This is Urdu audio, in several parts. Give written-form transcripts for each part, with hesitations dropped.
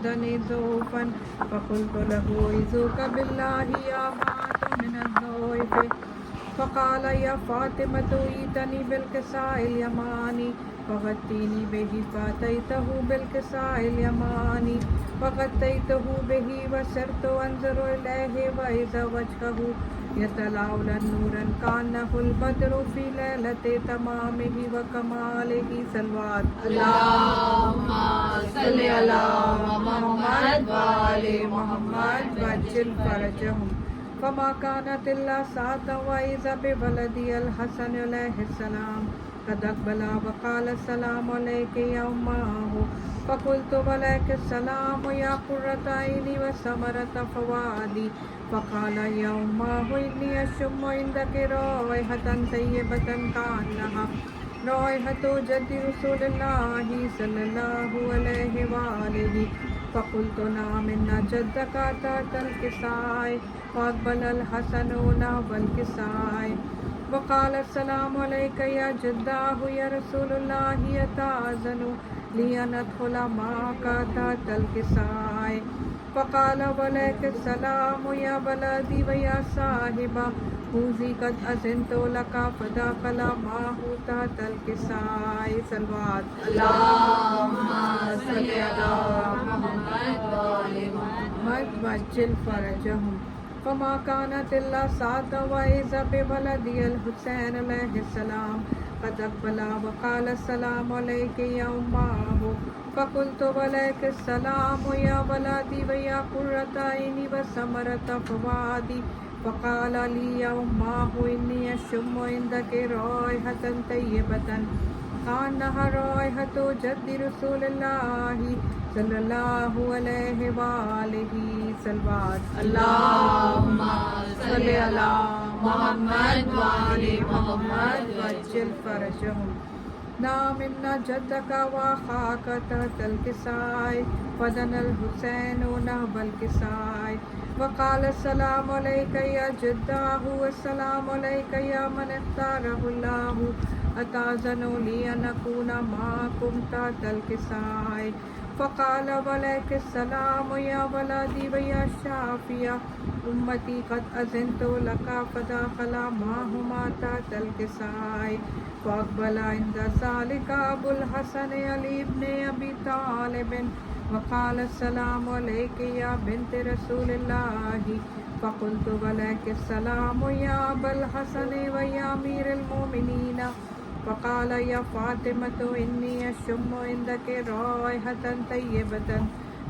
زادني ذوفا فقلت له أعوذ بالله يا فاطمة من الضعف فقال يا فاطمة ائتني بالكساء اليماني فغطيني به فأتيته بالكساء اليماني فغطيته به وسرت أنظر إليه وإذا وجهه يتلألأ نورا كأنه البدر في ليلة تمامه وكماله صلوات اللهم صل على محمد وآل محمد وعجل فرجهم فما كانت إلا ساعة وإذا بولدي الحسن عليه السلام قد أقبل وقال السلام عليك يا أماه فقلت وعليك السلام يا قرة عيني وثمرة فؤادي فقال يا أماه إني أشم عندك رائحة طيبة كأنها رائحة جد رسول الله صلى الله عليه وآله فقلت نعم إن جدك تحت الكساء فأقبل الحسن نحو الكساء وقال السلام عليك يا جداه يا رسول الله يتأذن لي أن أدخل معك تحت الكساء فقال وعليك السلام يا ولدي ويا صاحبا خوذي قد أذنت لك فدخل معه تحت الكساء صلوات اللهم صل على محمد وآل محمد وعجل فرجهم فما كانت إلا ساعة وإذا بولدي الحسين عليه السلام قد أقبل وقال السلام عليك يا أماه فقلت وعليك السلام يا ولدي ويا قرة عيني وثمرة فؤادي فقال لي يا أماه إني أشم عندك رائحة طيبة كأنها رائحة جد رسول الله صلى الله عليه وآله صلوات اللهم صل على محمد وآل محمد وعجل فرجهم نعم إن جدك وأخاك تحت الكساء فدنا الحسين نحو الكساء وقال السلام عليك يا جداه والسلام عليك يا من اختاره الله أتأذن لي أن أكون معكم تحت الكساء فقال وعليك السلام يا ولدي ويا شافية أمتي قد أذنت لك فدخل معهما تحت الكساء فأقبل عند ذلك أبو الحسن علي بن أبي طالب وقال السلام عليك يا بنت رسول الله فقلت وعليك السلام يا أبا الحسن ويا أمير المؤمنين فقال يا فاطمة إني أشم عندك رائحة طيبة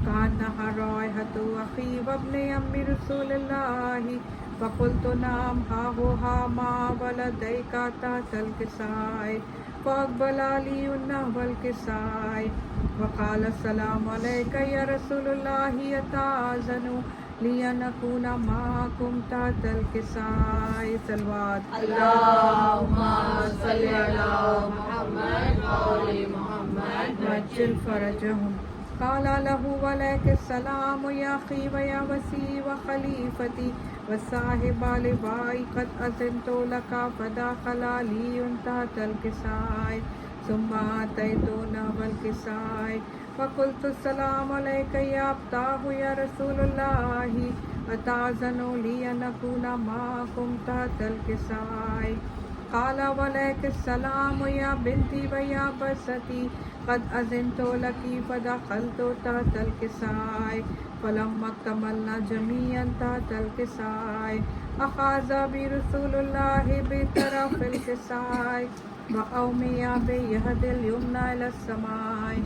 كأنها رائحة أخي وابن أم رسول الله فقلت نعم ها هو مع ولديك تحت الكساء فأقبل علي نحو الكساء وقال السلام عليك يا رسول الله يتأذن لي أن أكون معكم تحت الكساء صلوات اللهم صل على محمد وآل محمد وعجل فرجهم قال له وعليك السلام يا أخي ويا وسيع وخليفتي وصاحب لواء قد أذنت لك فدخل علي تحت الكساء ثم أتيت نحو الكساء فقلت السلام عليك يا أبتاه يا رسول الله أتأذن لي أن أكون معكم تحت الكساء قال وعليك السلام يا بنتي ويا بستي قد أذنت لك فدخلت تحت الكساء فلما اكتملنا جميعا تحت الكساء أخذ برسول الله بطرف الكساء وأومي بيد اليمنى إلى السماء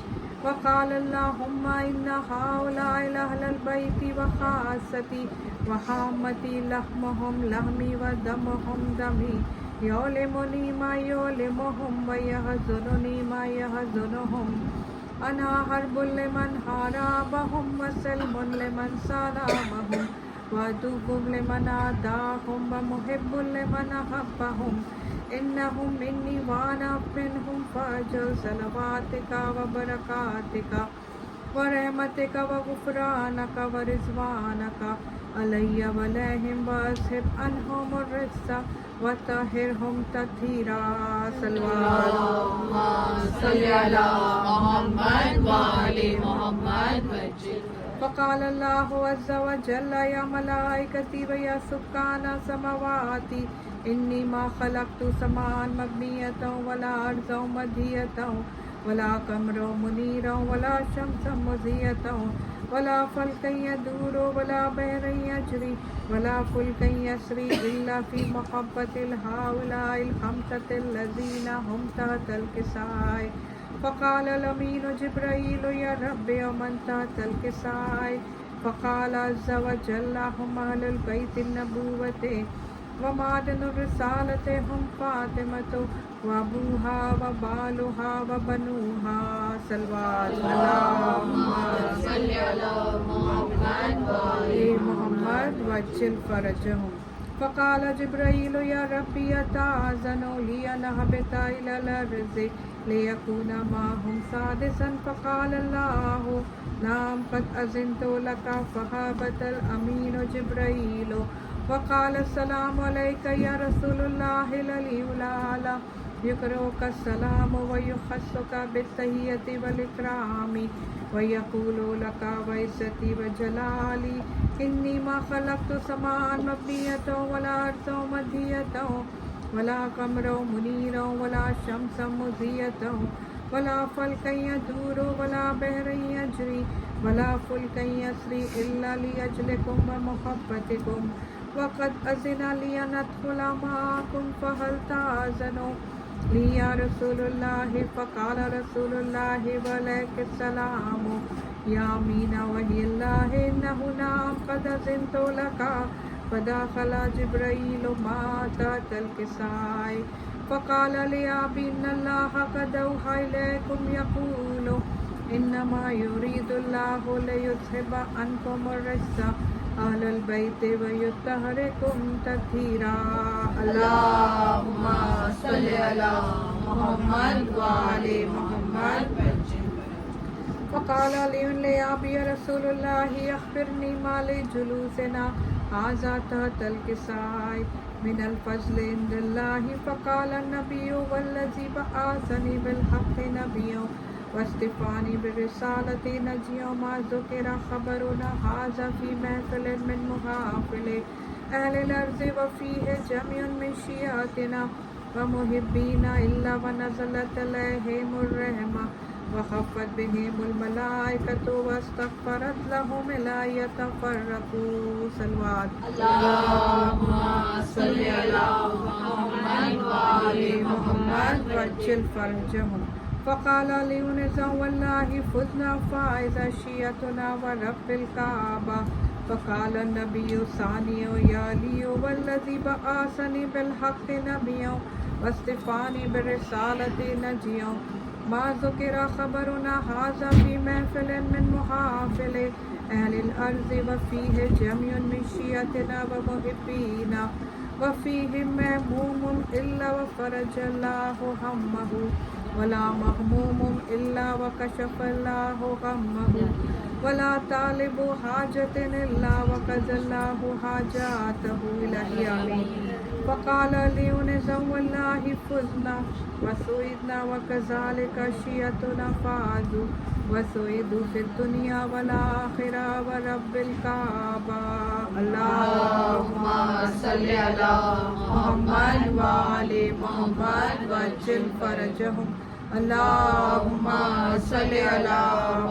وقال اللهم إن هؤلاء أهل البيت وخاصتي وحامتي لحمهم لحمي ودمهم دمي يؤلمني ما يؤلمهم ويحزنني ما يحزنهم أنا حرب لمن حاربهم وسلم لمن سالمهم وعدو لمن عاداهم ومحب لمن أحبهم إنهم مني وأنا منهم فأجل صلواتك وبركاتك ورحمتك وغفرانك ورضوانك علي وعليهم وأذهب عنهم الرجس وطهرهم تطهيرا صلوات اللهم صل على محمد وآل محمد وعجل فقال الله عز وجل يا ملائكتي ويا سكان سماواتي إني ما خلقت سماء مبنية ولا أرضا مدهية ولا قمرا منيرا ولا شمسا مضيئة ولا فلكا يدور ولا بحرا يجري ولا فلكا يسري إلا في محبة هؤلاء الخمسة الذين هم تحت الكساء. فقال الأمين جبرائيل يا رب ومن تحت الكساء؟ فقال عز وجل هم أهل البيت النبوة ومعدن الرسالة هم فاطمة وأبوها وبالها وبنوها. صلوات اللهم صل على محمد وآل محمد وجل فرجهم. فقال جبرائيل يا ربي يتأذن لي أن أهبط إلى الأرض ليكون معهم سادسا. فقال الله نعم قد أذنت لك. فهبط الأمين جبرائيل وقال السلام عليك يا رسول الله العلي الأعلى يقرئك السلام ويخصك بالتحية والإكرام ويقول لك وعزتي وجلالي إني ما خلقت سماء مبنية ولا أرضا مدهية ولا قمرا منيرا ولا شمسا مضيئة ولا فلكا يدور ولا بحرا يجري ولا فلكا يسري إلا لأجلكم ومحبتكم وقد أذن لي أن أدخل معكم فهل تأذنوا لي يا رسول الله؟ فقال رسول الله وعليك السلام يا أمين وحي الله إنه نعم قد أذنت لك. فدخل جبرائيل ما تحت الكساء فقال لأبي إن الله قد أوحى إليكم يقول إنما يريد الله ليذهب عنكم الرجس أهل البيت ويطهركم تطهيرا. اللهم صل على محمد وآل محمد. فقال علي لأبي رسول الله أخبرني ما لجلوسنا هذا تحت الكساء من الفضل عند الله. فقال النبي والذي بعثني بالحق نبيا واصطفاني بالرسالة نجيا ما ذكر خبرنا هذا في محفل من محافل أهل الأرض وفيه جميع من شيعتنا ومحبين إلا ونزلت عليهم الرحمة وخفت بهم الملائكة واستغفرت لهم لا يتفرقوا. صلوات. اللهم صل على محمد وآل محمد وجل فرجهم. فقال علي والله فزنا فائزة شيعتنا ورب الكعبة. فقال النبي ثاني يا علي والذي بعثني بالحق نبيا واصطفاني بالرسالة نجيا ما ذكر خبرنا هذا في محفل من محافل أهل الأرض وفيه جميع من شيعتنا ومحبينا وفيهم مهموم إلا وفرج الله همه ولا مهموم إلا وكشف الله غمه ولا طالب حاجة إلا وقضى الله حاجاته إلهي. فقال لي والله فزنا وسعدنا وكذلك شيعتنا فازوا وسعدوا في الدنيا والآخرة ورب الكعبة. اللهم صل على محمد وآل محمد وجل فرجهم. اللهم صل على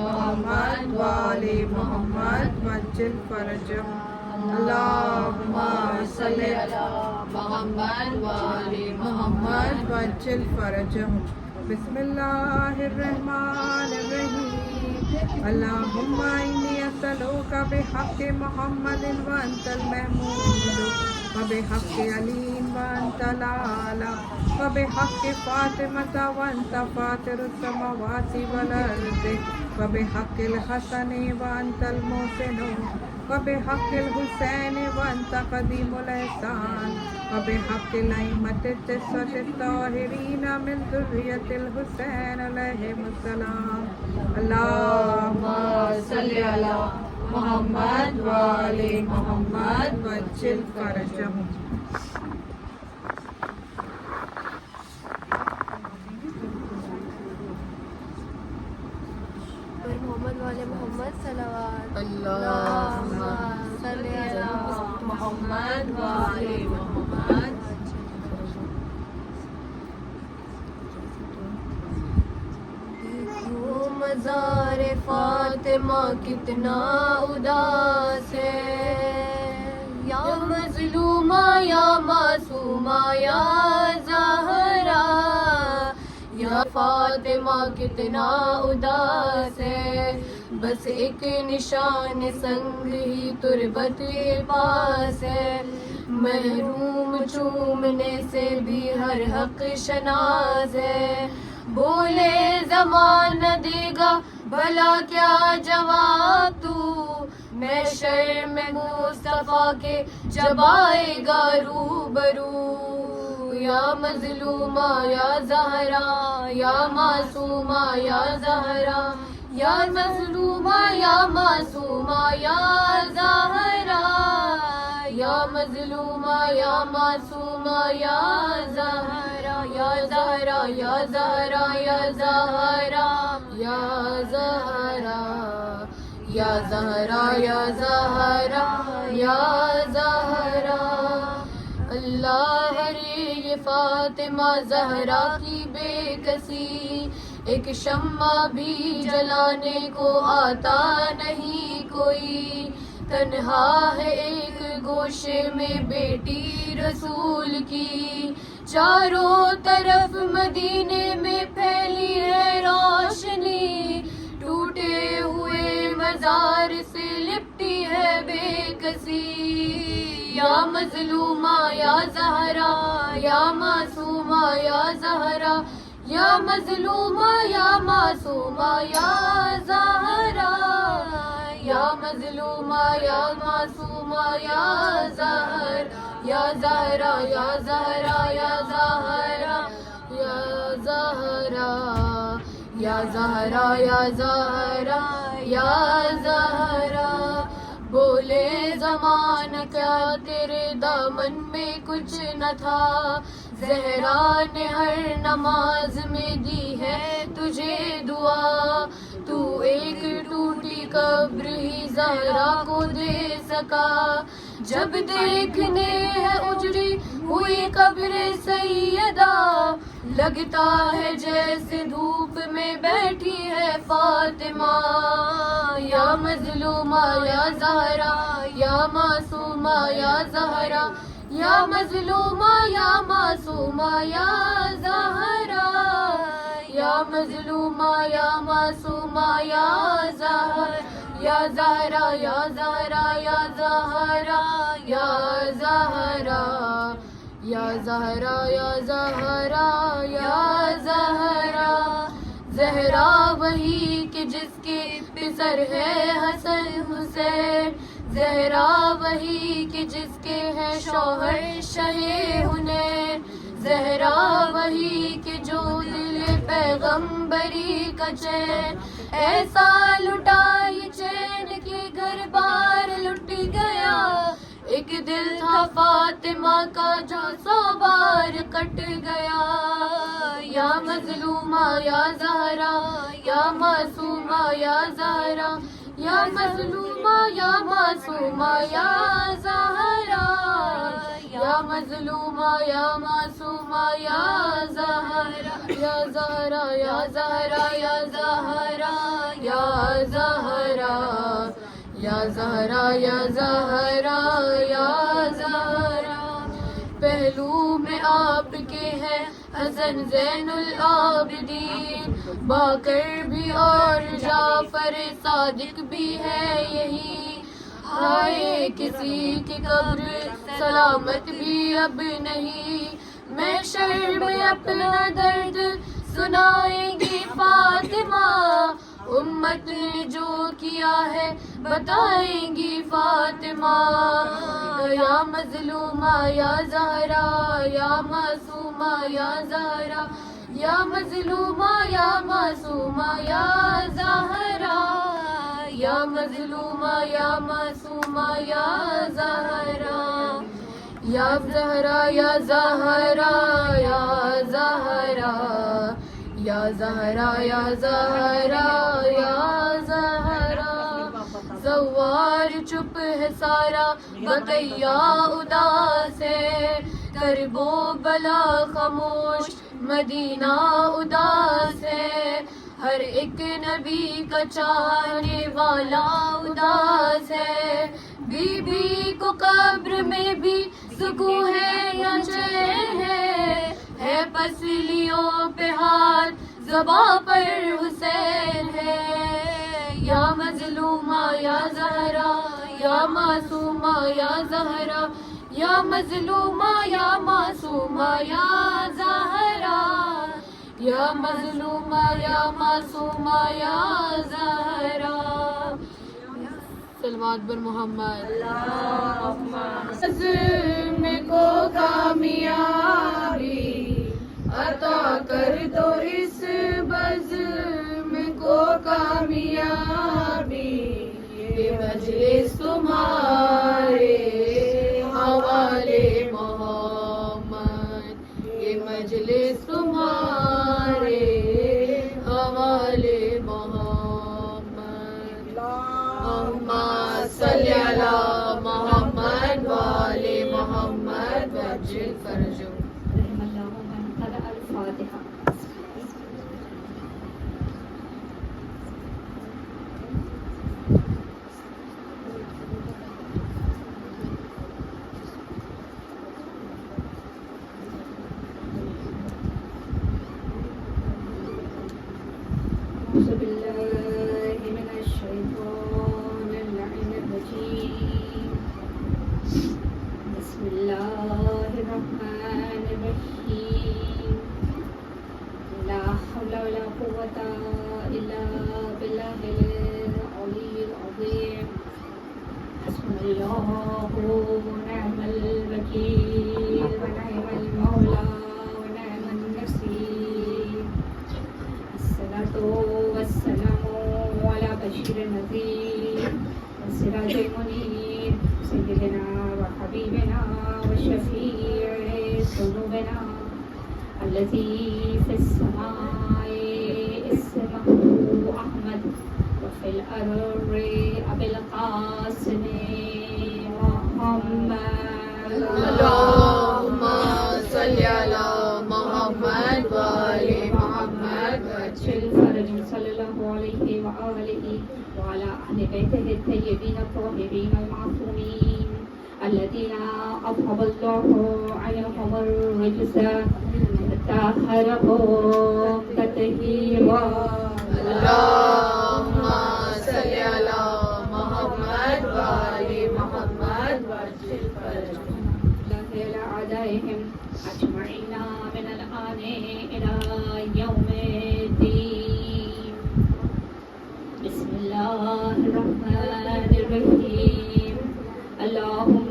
محمد وآل محمد وجل فرجهم. اللهم صل على محمد وآل محمد وجل فرجهم. بسم الله الرحمن الرحيم. اللهم إني أسألك بحق محمد وأنت المحمود وبحق علي وأنت الأعلى وبحق فاطمة وأنت فاطر السماوات والأرض وبحق الحسن وأنت المحسن وبحق الحسين وأنت قديم الإحسان وبحق الأئمة التسعة الطاهرين من ذرية الحسين عليهم السلام. اللهم صل على محمد وآل محمد وجل فرجهم. پر محمد والے محمد صلوات اللہم صلی علی محمد وآل محمد. دیکھو مزار فاطمہ کتنا اداس ہے، یا مظلومہ یا معصومہ یا زہرا، یا فاطمہ کتنا اداس ہے، بس ایک نشان سنگ ہی تربت کے پاس ہے، محروم چومنے سے بھی ہر حق شناس ہے، بولے زمانہ دے گا بھلا کیا جواب تو، میں شرم مصطفیٰ کے جب آئے گا روبرو، یا مظلومہ یا زہرا، یا معصومہ یا زہرا، یا مظلومہ یا معصومہ یا زہرا، یا مظلومہ یا معصومہ یا زہرا، یا زہرا یا زہرا یا زہرا، یا زہرا یا زہرا یا زہرا یا زہرا. اللہ رے یہ فاطمہ زہرا کی بے کسی، ایک شمع بھی جلانے کو آتا نہیں کوئی، تنہا ہے ایک گوشے میں بیٹی رسول کی، چاروں طرف مدینے میں پھیلی ہے روشنی، ٹوٹے ہوئے مزار سے لپٹی ہے بے کسی، یا مظلومہ یا زہرا، یا معصومہ یا زہرا، یا مظلومہ یا معصومہ یا زہرا، یا مظلومہ یا معصومہ یا زہرا، یا زہرا یا زہرا یا زہرا یا زہرا، یا زہرا یا زہرا یا زہرا. بولے زمانہ کیا تیرے دامن میں کچھ نہ تھا، زہرا نے ہر نماز میں دی ہے تجھے دعا، تو ایک ٹوٹی قبر ہی زہرا کو دے سکا، جب دیکھنے ہے اجڑی ہوئی قبر سیدہ، لگتا ہے جیسے دھوپ میں بیٹھی ہے فاطمہ، یا مظلومہ یا زہرا، یا معصومہ یا زہرا، یا مظلومہ یا معصومہ یا زہرا، یا مظلومہ یا معصومہ یا زہرا، یا زہرا یا زہرا یا زہرا یا زہرا، یا زہرا یا زہرا یا زہرا. زہرا وہی کہ جس کے پسر ہے حسن حسین، زہرا وہی کہ جس کے ہے شوہر شہ حنین، زہرا وہی کہ جو دل پیغمبری کا چین، ایسا لٹا یہ چین کہ گھر بار لٹ گیا، ایک دل تھا فاطمہ کا جو 100 بار کٹ گیا، یا مظلومہ یا زہرا، یا معصومہ یا زہرا، یا مظلومہ یا معصومہ یا زہرا، یا مظلومہ یا معصومہ یا زہرا، یا زہرا یا زہرا یا زہرا یا زہرا، یا زہرا یا زہرا یا زہرا. پہلو میں آپ کے ہیں حسن زین العابدین، باقر بھی اور جعفر صادق بھی ہے یہی، ہائے کسی کی قبر سلامت بھی اب نہیں، میں شرم اپنا درد سنائیں گی فاطمہ، امت نے جو کیا ہے بتائیں گی فاطمہ، یا مظلومہ یا زہرا، یا معصومہ یا زہرا، یا مظلومہ یا معصومہ یا زہرا، یا مظلومہ یا معصومہ یا زہرا، یا زہرا یا زہرا یا زہرا، یا زہرا یا زہرا یا چپ ہے سارا بقیہ اداس ہے، کرب و بلا خاموش مدینہ اداس ہے، ہر ایک نبی کا چاہنے والا اداس ہے، بی بی کو قبر میں بھی سکون ہے یا چین ہے پسلیوں پہ ہاتھ زباں پر حسین ہے، یا مظلومہ یا زہرا یا معصومہ یا زہرا، یا مظلومہ یا معصومہ یا زہرا، یا مظلومہ یا معصومہ یا زہرا، صلوات بر محمد۔ عزم کو کامیابی عطا کر دو، اس بزم کو کامیابی، یہ مجلس تمہارے حوالے محمد، یہ مجلس تمہارے حوالے محمد، اللہم صلی علی محمد وآل محمد وعجل فرجهم۔ الفاتحہ۔ اعوذ باللہ من الشیطان اللعین الرجیم، بسم اللہ الرحمن الرحیم، لا حول ولا قوة الا باللہ العلی العظیم، حسبنا اللہ ونعم الوکیل ونعم المولا ونعم النصیر، الصلاة والسلام على بشير النذير والسراج المنير، سيدنا وحبيبنا وشفيع ذنوبنا الذي في السماء اسمه أحمد وفي الأرض أبي القاسم محمد، اللهم صل على محمد وآل محمد وعجل فرجهم، صلى الله عليه وآله وعلى أهل بيته الطيبين الطاهرين المعصومين الذين أذهب الله عنهم الرجس وطهرهم تطهيرا، اللهم صل على محمد وآل محمد وعجل فرجهم، الله على أعدائهم أجمعين من الآن إلى يوم الدين، بسم الله الرحمن الرحيم، اللهم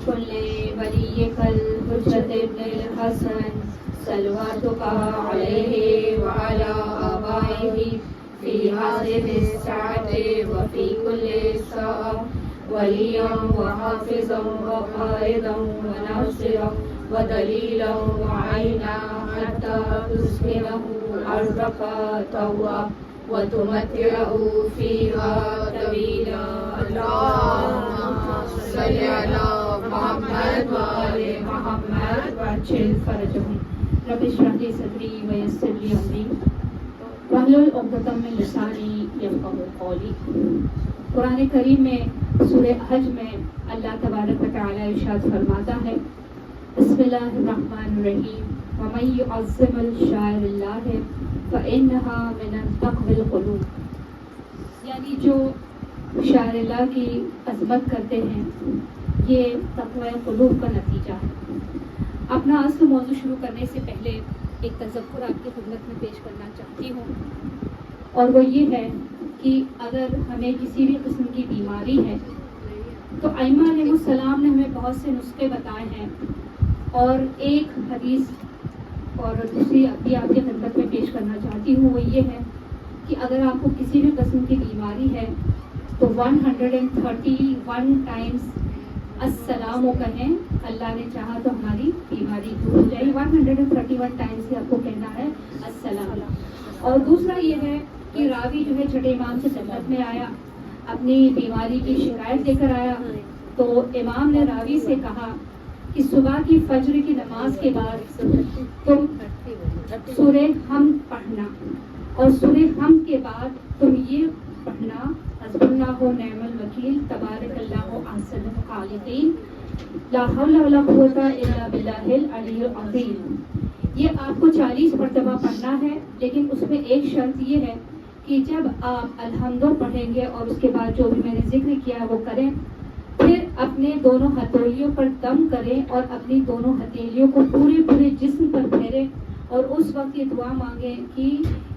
كن لوليك الحجة ابن الحسن صلواتك عليه وعلى آبائه في هذه الساعة وفي كل ساعة وليا وحافظا وقائدا وناصرا ودليلا وعينا حتى تسكنه أرضك طوعا وتمتعه فيها طويلا، اللهم صل على محمد وآل محمد وعجل فرجهم، رب اشرح لي صدري ويسر لي أمري واحلل عقدة من لساني يفقهوا قولي۔ قرآن کریم میں سورہ حج میں اللہ تبارک و تعالی ارشاد فرماتا ہے، بسم اللہ الرحمن الرحیم، ومن يعظم شعائر اللہ فإنها من تقوى القلوب، یعنی جو شاعر اللہ کی عظمت کرتے ہیں یہ تقوی قلوب کا نتیجہ ہے۔ اپنا اصل موضوع شروع کرنے سے پہلے ایک تذکر آپ کی خدمت میں پیش کرنا چاہتی ہوں، اور وہ یہ ہے کہ اگر ہمیں کسی بھی قسم کی بیماری ہے تو ائمہ علیہ السلام نے ہمیں بہت سے نسخے بتائے ہیں، اور ایک حدیث اور دوسری ابھی آپ کی خدمت میں پیش کرنا چاہتی ہوں، وہ یہ ہے کہ اگر آپ کو کسی بھی قسم کی بیماری ہے تو 131 ٹائمز السلام و کہیں، اللہ نے چاہا تو ہماری بیماری دور ہو جائے، 131 ٹائمز سے آپ کو کہنا ہے السلام۔ اور دوسرا یہ ہے کہ راوی جو ہے چھٹے امام سے سنت میں آیا اپنی بیماری کی شکایت لے کر آیا تو امام نے راوی سے کہا کہ صبح کی فجر کی نماز کے بعد تم سورہ حمد پڑھنا اور سورہ حمد کے بعد تم یہ پڑھنا حسب اللہ و نعم الوکیل تبارک اللہ احسن الخالقین لا حول ولا قوت الا باللہ العلی العظیم. یہ آپ کو 40 مرتبہ پڑھنا ہے، لیکن اس میں ایک شرط یہ ہے کہ جب آپ الحمد پڑھیں گے اور اس کے بعد جو بھی میں نے ذکر کیا وہ کریں، پھر اپنے دونوں ہتھیلیوں پر دم کریں اور اپنی دونوں ہتھیلیوں کو پورے جسم پر پھیریں اور اس وقت یہ دعا مانگیں کہ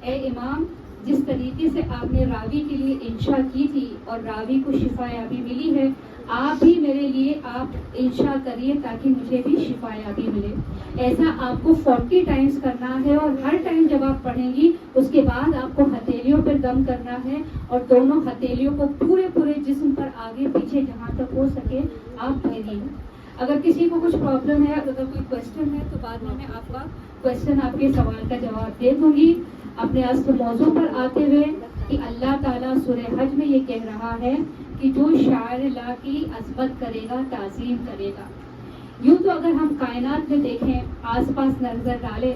اے امام، جس طریقے سے آپ نے راوی کے لیے انشاء کی تھی اور راوی کو شفا یابی ملی ہے، آپ بھی میرے لیے آپ انشاء کریے تاکہ مجھے بھی شفا یابی ملے. ایسا آپ کو 40 ٹائمز کرنا ہے اور ہر ٹائم جب آپ پڑھیں گی اس کے بعد آپ کو ہتھیلیوں پر دم کرنا ہے اور دونوں ہتھیلیوں کو پورے جسم پر آگے پیچھے جہاں تک ہو سکے آپ پھیریے. اگر کسی کو کچھ پرابلم ہے، اگر کوئی کوشچن ہے تو بعد میں آپ کا کوشچن آپ کے سوال کا جواب دے دوں گی. اپنے اصل موضوع پر آتے ہوئے کہ اللہ تعالیٰ سورہ حج میں یہ کہہ رہا ہے کہ جو شاعر اللہ کی عظمت کرے گا، تعظیم کرے گا. یوں تو اگر ہم کائنات میں دیکھیں، آس پاس نظر ڈالیں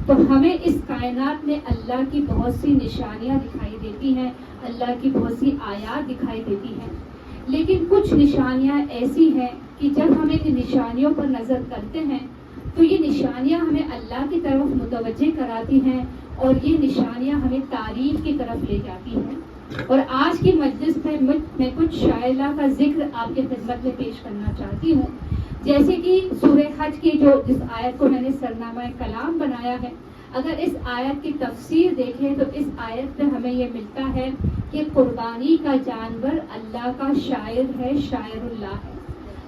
تو ہمیں اس کائنات میں اللہ کی بہت سی نشانیاں دکھائی دیتی ہیں، اللہ کی بہت سی آیات دکھائی دیتی ہیں. لیکن کچھ نشانیاں ایسی ہیں کہ جب ہم ان نشانیوں پر نظر کرتے ہیں تو یہ نشانیاں ہمیں اللہ کی طرف متوجہ کراتی ہیں اور یہ نشانیاں ہمیں تعریف کی طرف لے جاتی ہیں. اور آج کی مجلس میں میں کچھ شاعر اللہ کا ذکر آپ کے خدمت میں پیش کرنا چاہتی ہوں. جیسے کہ سورہ حج کی جس آیت کو میں نے سرنامہ کلام بنایا ہے، اگر اس آیت کی تفسیر دیکھیں تو اس آیت میں ہمیں یہ ملتا ہے کہ قربانی کا جانور اللہ کا شاعر ہے، شاعر اللہ ہے.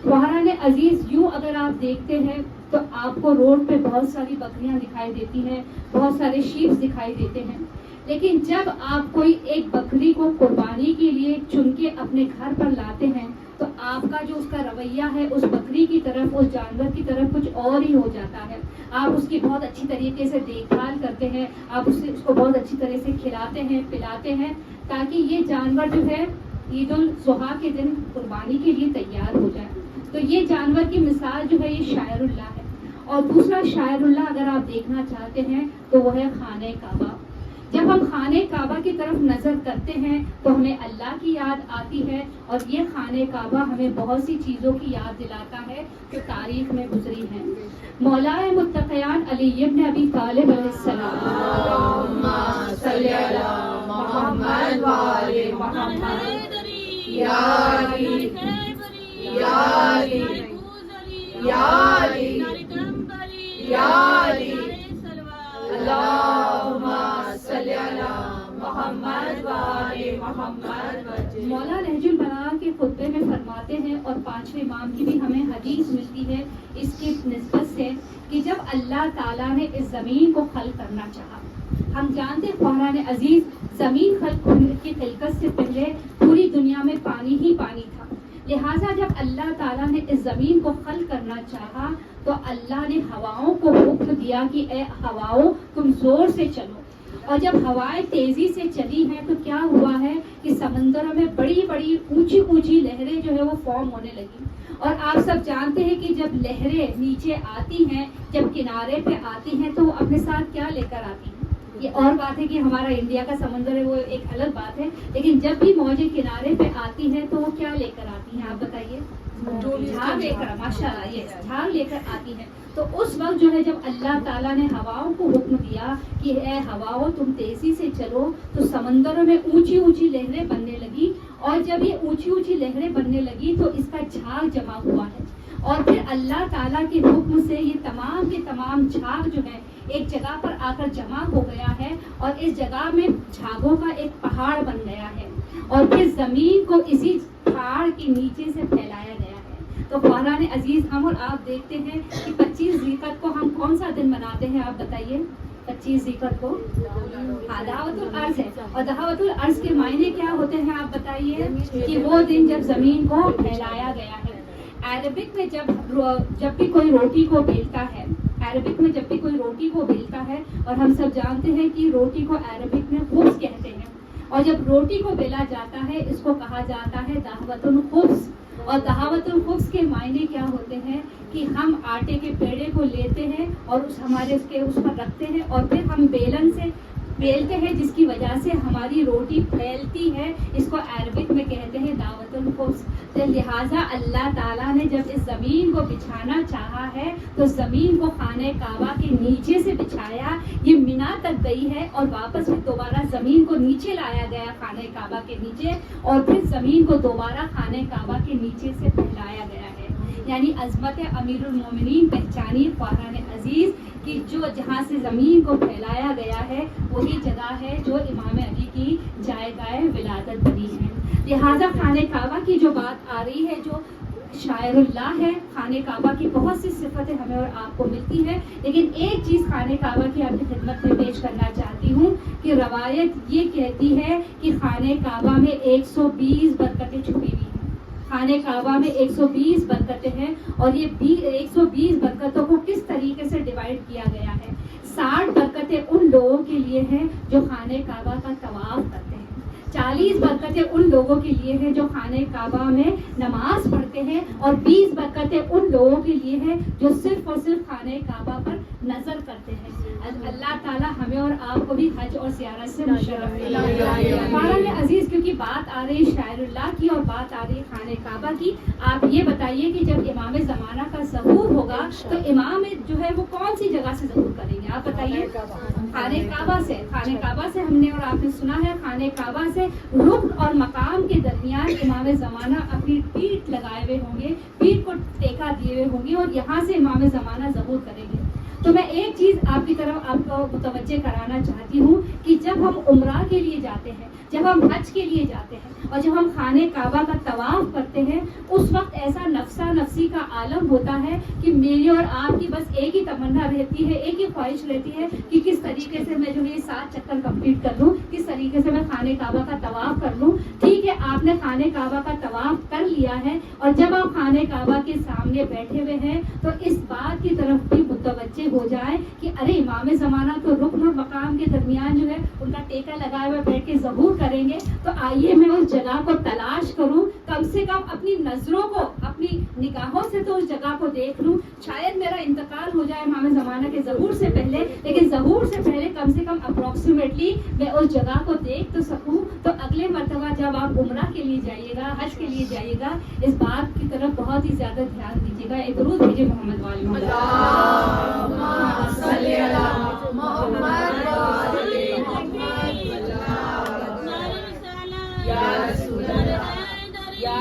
وہران عزیز، یوں اگر آپ دیکھتے ہیں تو آپ کو روڈ پہ بہت ساری بکریاں دکھائی دیتی ہیں، بہت سارے شیپس دکھائی دیتے ہیں، لیکن جب آپ کوئی ایک بکری کو قربانی کے لیے چن کے اپنے گھر پر لاتے ہیں تو آپ کا جو اس کا رویہ ہے اس بکری کی طرف، اس جانور کی طرف کچھ اور ہی ہو جاتا ہے. آپ اس کی بہت اچھی طریقے سے دیکھ بھال کرتے ہیں، آپ اس کو بہت اچھی طرح سے کھلاتے ہیں، پلاتے ہیں تاکہ یہ جانور جو ہے عید الاضحیٰ کے دن قربانی کے لیے تیار ہو جائے. تو یہ جانور کی مثال جو ہے یہ شاعر اللہ ہے. اور دوسرا شاعر اللہ اگر آپ دیکھنا چاہتے ہیں تو وہ ہے خانہ کعبہ. جب ہم خانہ کعبہ کی طرف نظر کرتے ہیں تو ہمیں اللہ کی یاد آتی ہے اور یہ خانہ کعبہ ہمیں بہت سی چیزوں کی یاد دلاتا ہے جو تاریخ میں گزری ہیں. مولا متقیان علی ابن ابی طالب علیہ السلام، اللہم صلی علی محمد و آل محمد، یا علی یا علی یا علی یا علی، اللہم صلی علی محمد و آل محمد. مولا نہج البلاغہ کے خطبے میں فرماتے ہیں اور پانچویں امام کی بھی ہمیں حدیث ملتی ہے اس کی نسبت سے کہ جب اللہ تعالیٰ نے اس زمین کو خلق کرنا چاہا، ہم جانتے ہیں قرآن عزیز، زمین خلق کی خلقت سے پہلے پوری دنیا میں پانی ہی پانی تھا. لہٰذا جب اللہ تعالیٰ نے اس زمین کو خلق کرنا چاہا تو اللہ نے ہواؤں کو حکم دیا کہ اے ہواؤں تم زور سے چلو. اور جب ہوائیں تیزی سے چلی ہیں تو کیا ہوا ہے کہ سمندروں میں بڑی بڑی اونچی لہریں جو ہے وہ فارم ہونے لگی. اور آپ سب جانتے ہیں کہ جب لہریں نیچے آتی ہیں، جب کنارے پہ آتی ہیں تو وہ اپنے ساتھ کیا لے کر آتی ہیں؟ یہ اور بات ہے کہ ہمارا انڈیا کا سمندر ہے وہ ایک الگ بات ہے، لیکن جب بھی موجیں کنارے پہ آتی ہیں تو وہ کیا لے کر آتی ہیں آپ بتائیے؟ جھاگ لے کر، ماشاء اللہ، یہ جھاگ لے کر آتی ہیں. تو اس وقت جو ہے جب اللہ تعالیٰ نے ہواؤں کو حکم دیا کہ اے ہواؤں تم تیزی سے چلو، تو سمندروں میں اونچی لہریں بننے لگی. اور جب یہ اونچی لہریں بننے لگی تو اس کا جھاگ جمع ہوا ہے. اور پھر اللہ تعالیٰ کے حکم سے یہ تمام کے تمام جھاگ جو ہے ایک جگہ پر آ کر جمع ہو گیا ہے اور اس جگہ میں جھاگوں کا ایک پہاڑ بن گیا ہے اور پھر زمین کو اسی پہاڑ کے نیچے سے پھیلایا گیا ہے. تو قرآن عزیز، ہم اور آپ دیکھتے ہیں کہ 25 ذیقعت کو ہم کون سا دن مناتے ہیں آپ بتائیے؟ 25 ذیقعت کو دعوت العرض ہے. اور دعوت العرض کے معنی کیا ہوتے ہیں آپ بتائیے؟ کہ وہ دن جب زمین کو پھیلایا گیا ہے. عربک میں جب بھی کوئی روٹی کو بیلتا ہے، عربک میں جب بھی کوئی روٹی کو بیلتا ہے، اور ہم سب جانتے ہیں کہ روٹی کو عربک میں خبز کہتے ہیں. اور جب روٹی کو بیلا جاتا ہے اس کو کہا جاتا ہے دعوت الخبز. اور دعوت الخبز کے معنی کیا ہوتے ہیں کہ ہم آٹے کے پیڑے کو لیتے ہیں اور اس پر رکھتے ہیں اور پھر ہم بیلن سے بیلتے ہیں, جس کی وجہ سے ہماری روٹی پھیلتی ہے. اس کو عربک میں کہتے ہیں دعوت الخبز. تو لہٰذا اللہ تعالیٰ نے جب اس زمین کو بچھانا چاہا ہے تو زمین کو خانہ کعبہ کے نیچے سے بچھایا. یہ مینا تک گئی ہے اور واپس پھر دوبارہ زمین کو نیچے لایا گیا خانہ کعبہ کے نیچے, اور پھر زمین کو دوبارہ خانہ کعبہ کے نیچے سے پھیلایا گیا ہے. یعنی عظمت امیر المومنین پہچانی خواہان عزیز کہ جو جہاں سے زمین کو پھیلایا گیا ہے وہی جگہ ہے جو امام علی کی جائے ولادت بنی ہے. لہٰذا خانہ کعبہ کی جو بات آ رہی ہے, جو شاعر اللہ ہے, خانہ کعبہ کی بہت سی صفتیں ہمیں اور آپ کو ملتی ہے, لیکن ایک چیز خانہ کعبہ کی آپ کی خدمت میں پیش کرنا چاہتی ہوں کہ روایت یہ کہتی ہے کہ خانہ کعبہ میں 120 برکتیں چھپی ہوئی ہیں. خانہ کعبہ میں 120 برکتیں ہیں, اور یہ 120 برکتوں کو کس طریقے سے ڈیوائڈ کیا گیا ہے. 60 برکتیں ان لوگوں کے لیے ہیں جو خانہ کعبہ کا طواف کرتے ہیں. 40 برکتیں ان لوگوں کے لیے ہیں جو خانہ کعبہ میں نماز پڑھتے ہیں, اور 20 برکتیں ان لوگوں کے لیے ہیں جو صرف اور صرف خانہ کعبہ پر نظر کرتے ہیں. اللہ تعالیٰ ہمیں اور آپ کو بھی حج اور زیارت سے مشرف فرمائے. خواہان عزیز, کیونکہ بات آ رہی شاعر اللہ کی اور بات آ رہی خانہ کعبہ کی, آپ یہ بتائیے کہ جب امام زمانہ کا ظہور ہوگا تو امام جو ہے وہ کون سی جگہ سے ظہور کریں گے, آپ بتائیے. خانہ کعبہ سے. خانہ کعبہ سے ہم نے اور آپ نے سنا ہے, خانہ کعبہ سے رکن اور مقام کے درمیان امام زمانہ اپنی پیٹھ لگائے ہوئے ہوں گے, پیٹھ کو ٹیکا دیے ہوئے ہوں گے, اور یہاں سے امام زمانہ ظہور کریں گے. تو میں ایک چیز آپ کی طرف آپ کو متوجہ کرانا چاہتی ہوں کہ جب ہم عمرہ کے لیے جاتے ہیں, جب ہم حج کے لیے جاتے ہیں, اور جب ہم خانہ کعبہ کا طواف کرتے ہیں, اس وقت ایسا نفسا نفسی کا عالم ہوتا ہے کہ میری اور آپ کی بس ایک ہی تمنا رہتی ہے, ایک ہی خواہش رہتی ہے کہ کس طریقے سے میں جو یہ 7 چکر کمپلیٹ کر لوں, کس طریقے سے میں خانہ کعبہ کا طواف کر لوں. ٹھیک ہے, آپ نے خانہ کعبہ کا طواف کر لیا ہے, اور جب آپ خانہ کعبہ کے سامنے بیٹھے ہوئے ہیں تو اس بات کی طرف بھی متوجہ ہو جائے کہ ارے امام زمانہ تو رکن اور مقام کے درمیان جو ہے ان کا ٹیکا لگائے ہوئے بیٹھ کے ظہور کریں گے, تو آئیے میں اس جگہ کو تلاش کروں, کم سے کم اپنی نظروں کو, اپنی نگاہوں سے تو اس جگہ کو دیکھ لوں. شاید میرا انتقال ہو جائے امام زمانہ کے ظہور سے پہلے, لیکن ظہور سے پہلے کم سے کم اپروکسیمیٹلی میں اس جگہ کو دیکھ تو سکوں. تو اگلے مرتبہ جب آپ عمرہ کے لیے جائیے گا, حج کے لیے جائیے گا, اس بات کی طرف بہت ہی زیادہ دھیان دیجیے گا. ایک درود بھیجیے محمد والی صلی اللہ محمد وآلِ محمد یا رسول اللہ یا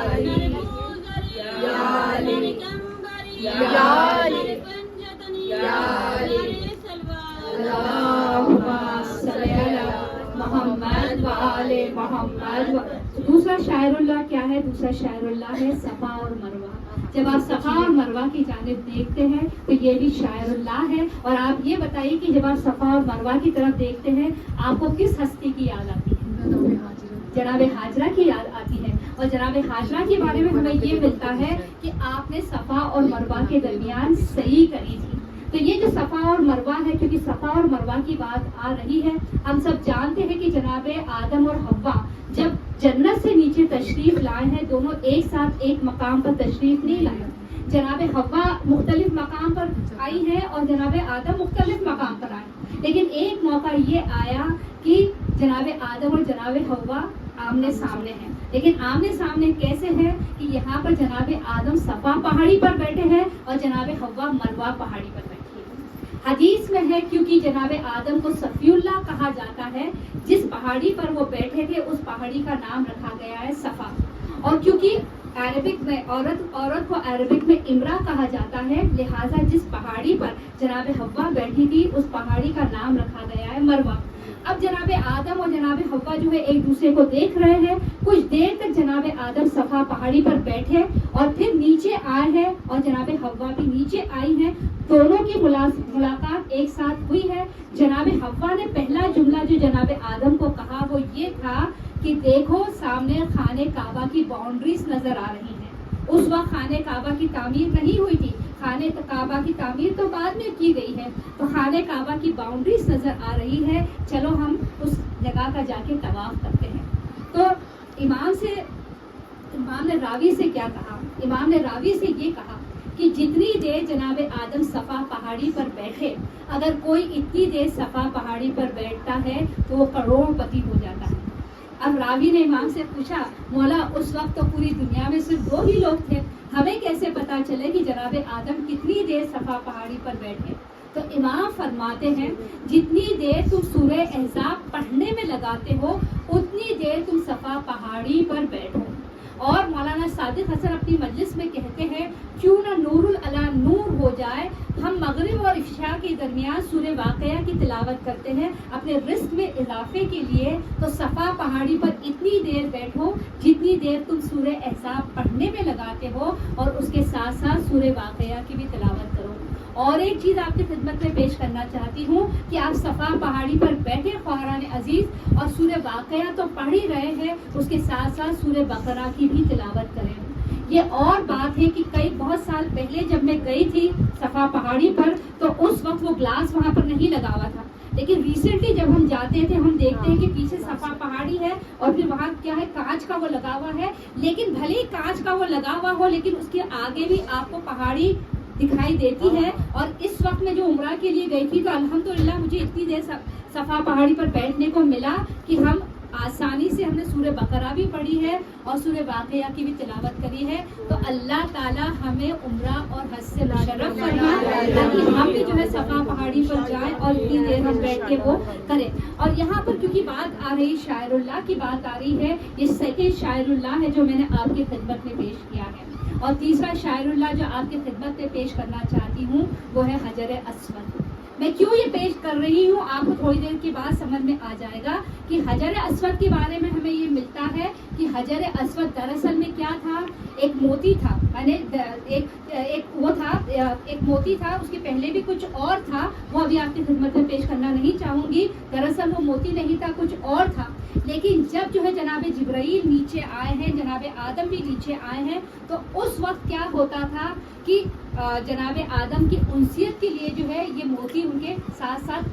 علی یا علی یا علی یا علی اللہم صلی علی محمد وآلِ محمد. دوسرا شاعر اللہ کیا ہے؟ دوسرا شاعر اللہ ہے صفا اور مروہ. جب آپ صفا اور مروہ کی جانب دیکھتے ہیں تو یہ بھی شاعر اللہ ہے. اور آپ یہ بتائیے کہ جب آپ صفا اور مروہ کی طرف دیکھتے ہیں آپ کو کس ہستی کی یاد آتی ہے؟ جناب حاجرہ کی یاد آتی ہے. اور جناب حاجرہ کے بارے میں ہمیں یہ ملتا ہے کہ آپ نے صفا اور مروہ کے درمیان صحیح کری تھی. تو یہ جو صفا اور مروہ ہے, کیونکہ صفا اور مروہ کی بات آ رہی ہے, ہم سب جانتے ہیں کہ جناب آدم اور حوا جب جنت سے نیچے تشریف لائے ہیں, دونوں ایک ساتھ ایک مقام پر تشریف نہیں لائے. جناب حوا مختلف مقام پر آئی ہے اور جناب آدم مختلف مقام پر آئے, لیکن ایک موقع یہ آیا کہ جناب آدم اور جناب حوا آمنے سامنے ہیں. لیکن آمنے سامنے کیسے ہے کہ یہاں پر جناب آدم صفا پہاڑی پر بیٹھے ہیں اور جناب حوا مروہ پہاڑی پر بیٹھے ہیں. حدیث میں ہے کیونکہ جناب آدم کو صفی اللہ کہا جاتا ہے, جس پہاڑی پر وہ بیٹھے تھے اس پہاڑی کا نام رکھا گیا ہے صفا. اور کیونکہ عربک میں عورت کو عربک میں امرا کہا جاتا ہے, لہٰذا جس پہاڑی پر جناب حوا بیٹھی تھی اس پہاڑی کا نام رکھا گیا ہے مروہ. اب جناب آدم اور جناب حوا جو ہے ایک دوسرے کو دیکھ رہے ہیں. کچھ دیر تک جناب آدم صفا پہاڑی پر بیٹھے اور پھر نیچے آئے ہیں اور جناب حوا بھی نیچے آئی ہیں. دونوں کی ملاقات ایک ساتھ ہوئی ہے. جناب حوا نے پہلا جملہ جو جناب آدم کو کہا وہ یہ تھا کہ دیکھو سامنے خانہ کعبہ کی باؤنڈریز نظر آ رہی ہیں. اس وقت خانہ کعبہ کی تعمیر نہیں ہوئی تھی. خانہ کعبہ کی تعمیر تو بعد میں کی گئی ہے، تو خانہ کعبہ کی باؤنڈریز نظر آ رہی ہے، چلو ہم اس جگہ کا جا کے طواف کرتے ہیں۔ تو امام نے راوی سے کیا کہا؟ امام نے راوی سے یہ کہا کہ جتنی دیر جناب آدم صفا پہاڑی پر بیٹھے، اگر کوئی اتنی دیر صفا پہاڑی پر بیٹھتا ہے تو وہ کروڑ پتی ہو جاتا ہے۔ اب راوی نے امام سے پوچھا، مولا اس وقت تو پوری دنیا میں صرف 2 ہی لوگ تھے، ہمیں کیسے پتا چلے کہ جناب آدم کتنی دیر صفا پہاڑی پر بیٹھے؟ تو امام فرماتے ہیں جتنی دیر تم سورہ احزاب پڑھنے میں لگاتے ہو اتنی دیر تم صفا پہاڑی پر بیٹھو۔ اور مولانا صادق حسن اپنی مجلس میں کہتے ہیں کیوں نہ نور العلا نور ہو جائے، ہم مغرب اور عشاء کے درمیان سورہ واقعہ کی تلاوت کرتے ہیں اپنے رزق میں اضافے کے لیے، تو صفا پہاڑی پر اتنی دیر بیٹھو جتنی دیر تم سورہ احزاب پڑھنے میں لگاتے ہو، اور اس کے ساتھ ساتھ سورہ واقعہ کی بھی تلاوت کرو۔ اور ایک چیز آپ کی خدمت میں پیش کرنا چاہتی ہوں کہ آپ صفا پہاڑی پر بیٹھے خواہران عزیز اور سورہ واقعہ تو پڑھ ہی رہے ہیں، اس کے ساتھ ساتھ سورہ بقرہ کی بھی تلاوت کریں۔ یہ اور بات ہے کہ بہت سال پہلے جب میں گئی تھی صفا پہاڑی پر تو اس وقت وہ گلاس وہاں پر نہیں لگا ہوا تھا، لیکن ریسنٹلی جب ہم جاتے تھے ہم دیکھتے ہیں کہ پیچھے صفا پہاڑی ہے اور پھر وہاں کیا ہے کانچ کا وہ لگا ہوا ہے، لیکن بھلے ہی کانچ کا وہ لگا ہوا ہو لیکن اس کے آگے بھی آپ کو پہاڑی دکھائی دیتی ہے۔ اور اس وقت میں جو عمرہ کے لیے گئی تھی تو الحمدللہ مجھے اتنی دیر صفا پہاڑی پر بیٹھنے کو ملا کہ ہم آسانی سے ہم نے سورہ بقرہ بھی پڑھی ہے اور سورہ واقعہ کی بھی تلاوت کری ہے۔ تو اللہ تعالی ہمیں عمرہ اور حج سے مشرف فرمائے تاکہ ہم بھی جو ہے صفا پہاڑی پر جائیں اور اتنی دیر ہم بیٹھ کے وہ کریں۔ اور یہاں پر کیونکہ بات آ رہی شاعر اللہ کی بات آ رہی ہے، یہ سیکنڈ شاعر اللہ ہے جو میں نے آپ کی خدمت میں پیش کیا ہے، اور تیسرا شاعر اللہ جو آپ کی خدمت میں پیش کرنا چاہتی ہوں وہ ہے حجر اسود۔ میں کیوں یہ پیش کر رہی ہوں آپ کو تھوڑی دیر کے بعد سمجھ میں آ جائے گا کہ حجر اسود کے بارے میں ہمیں یہ ملتا ہے کہ حجر اسود دراصل میں کیا تھا، ایک موتی تھا، یعنی ایک موتی تھا، اس کے پہلے بھی کچھ اور تھا، وہ ابھی آپ کی خدمت میں پیش کرنا نہیں چاہوں گی۔ دراصل وہ موتی نہیں تھا، کچھ اور تھا، لیکن جب جو ہے جناب جبرائیل نیچے آئے ہیں، جناب آدم بھی نیچے آئے ہیں، تو اس وقت کیا ہوتا تھا کہ جناب آدم کی انسیت کے لیے جو ہے یہ موتی ان کے ساتھ ساتھ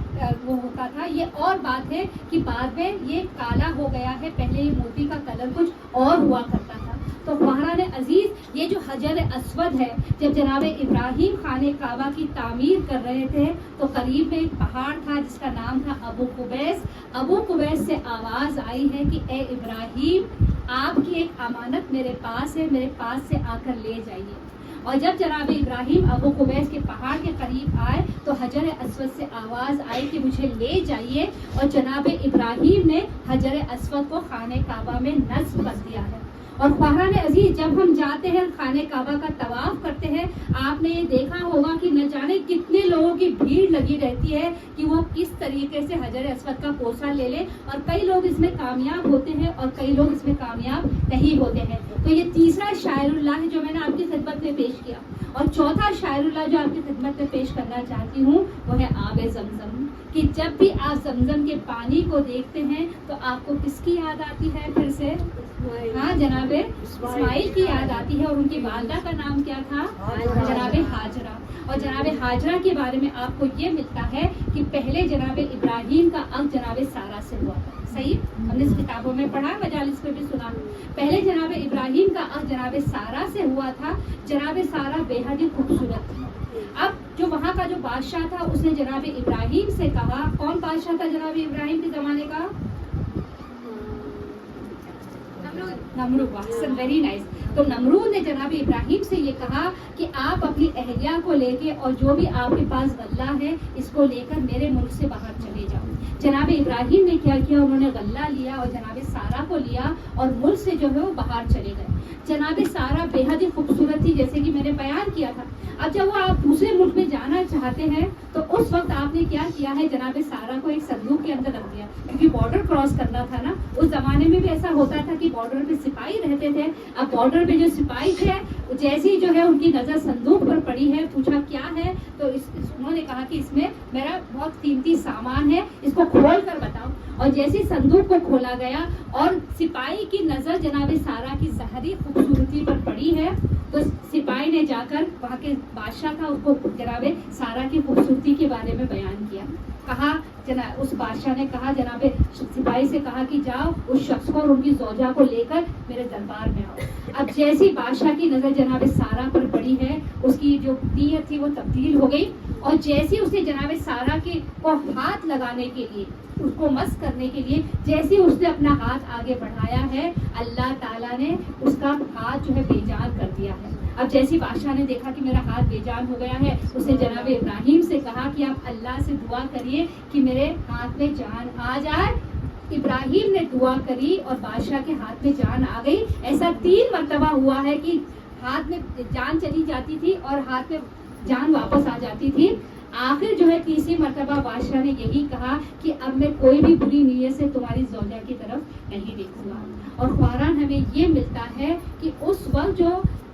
وہ ہوتا تھا۔ یہ اور بات ہے کہ بعد میں یہ کالا ہو گیا ہے، پہلے یہ موتی کا کلر کچھ اور ہوا کرتا تھا۔ تو خواہران عزیز یہ جو حجر اسود ہے، جب جناب ابراہیم خانہ کعبہ کی تعمیر کر رہے تھے تو قریب میں ایک پہاڑ تھا جس کا نام تھا ابو قبیس۔ ابو قبیس سے آواز آئی ہے کہ اے ابراہیم، آپ کی ایک امانت میرے پاس ہے، میرے پاس سے آ کر لے جائیے۔ اور جب جناب ابراہیم ابو قبیس کے پہاڑ کے قریب آئے تو حجر اسود سے آواز آئی کہ مجھے لے جائیے، اور جناب ابراہیم نے حجر اسود کو خانہ کعبہ میں نصب کر دیا ہے۔ اور خواہران عزیز جب ہم جاتے ہیں خانہ کعبہ کا طواف کرتے ہیں، آپ نے یہ دیکھا ہوگا کہ نہ جانے کتنے لوگوں کی بھیڑ لگی رہتی ہے کہ وہ کس طریقے سے حجر اسود کا بوسہ لے لیں، اور کئی لوگ اس میں کامیاب ہوتے ہیں اور کئی لوگ اس میں کامیاب نہیں ہوتے ہیں۔ تو یہ تیسرا شاعر اللہ ہے جو میں نے آپ کی خدمت میں پیش کیا، اور چوتھا شاعر اللہ جو آپ کی خدمت میں پیش کرنا چاہتی ہوں وہ ہے آب زمزم، کہ جب بھی آپ زمزم کے پانی کو دیکھتے ہیں تو آپ کو کس کی یاد آتی ہے؟ پھر سے ہاں جناب اسماعیل کی یاد آتی ہے، اور ان کی والدہ کا نام کیا تھا؟ جناب ہاجرہ۔ اور جناب ہاجرہ کے بارے میں آپ کو یہ ملتا ہے کہ پہلے جناب ابراہیم کا عقد جناب سارہ سے ہوا تھا، صحیح؟ ہم نے اس کتابوں میں پڑھا، مجالس میں بھی سنا۔ پہلے جناب ابراہیم کا عقد جناب سارہ سے ہوا تھا۔ جناب سارہ بے حد ہی خوبصورت تھی۔ اب جو وہاں کا جو بادشاہ تھا اس نے جناب ابراہیم سے کہا، کون بادشاہ تھا جناب ابراہیم کے زمانے کا؟ نمرود۔ احسن، ویری نائس۔ تو نمرود نے جناب ابراہیم سے یہ کہا کہ آپ اپنی اہلیہ کو لے کے اور جو بھی آپ کے پاس غلہ ہے اس کو لے کر میرے ملک سے باہر چلے جاؤ۔ جناب ابراہیم نے کیا کیا، انہوں نے غلہ لیا اور جناب سارہ کو لیا اور ملک سے جو ہے وہ باہر چلے گئے۔ جناب سارہ بے حد ہی خوبصورت تھی جیسے کہ میں نے بیان کیا تھا۔ اب جب وہ آپ دوسرے ملک میں جانا چاہتے ہیں تو اس وقت آپ نے کیا کیا ہے، جناب سارہ کو ایک صندوق کے اندر رکھ دیا، کیونکہ بارڈر کراس کرنا تھا نا۔ اس زمانے میں بھی ایسا ہوتا تھا کہ بارڈر پہ سپاہی رہتے تھے۔ اب بارڈر پہ جو سپاہی تھے جیسی جو ہے ان کی نظر صندوق پر پڑی ہے، پوچھا کیا ہے، تو انہوں نے کہا کہ اس میں میرا بہت قیمتی سامان ہے، اس کو کھول کر بتاؤ۔ اور جیسے صندوق کو کھولا گیا اور سپاہی کی نظر جناب سارہ کی ظاہری خوبصورتی پر پڑی ہے تو سپاہی نے جا کر وہاں کے بادشاہ کا اس کو جناب سارا کی خوبصورتی کے بارے میں بیان کیا. کہا اس بادشاہ نے کہا جناب سپاہی سے کہا کہ جاؤ اس شخص کو اور ان کی زوجہ کو لے کر میرے دربار میں آؤ. اب جیسی بادشاہ کی نظر جناب سارا پر پڑی ہے اس کی جو نیت تھی وہ تبدیل ہو گئی, اور جیسی اس نے جناب سارا کے کو ہاتھ لگانے کے لیے اس کو مس کرنے کے لیے جیسے اس نے اپنا ہاتھ آگے بڑھایا ہے اللہ تعالیٰ نے اس کا ہاتھ جو ہے بے جان کر دیا ہے. اب جیسی بادشاہ نے دیکھا کہ میرا ہاتھ بے جان ہو گیا ہے, اس نے جناب ابراہیم سے کہا کہ آپ اللہ سے دعا کریے کہ میرے ہاتھ میں جان آ جائے. ابراہیم نے دعا کری اور بادشاہ کے ہاتھ میں جان آ گئی. ایسا 3 مرتبہ ہوا ہے کہ ہاتھ میں جان چلی جاتی تھی اور ہاتھ میں جان واپس آ جاتی تھی. آخر جو ہے 3ری مرتبہ بادشاہ نے یہی کہا کہ اب میں کوئی بھی بری نیت سے تمہاری زوجہ کی طرف نہیں دیکھوں گا. اور قرآن ہمیں یہ ملتا ہے کہ اس وقت جو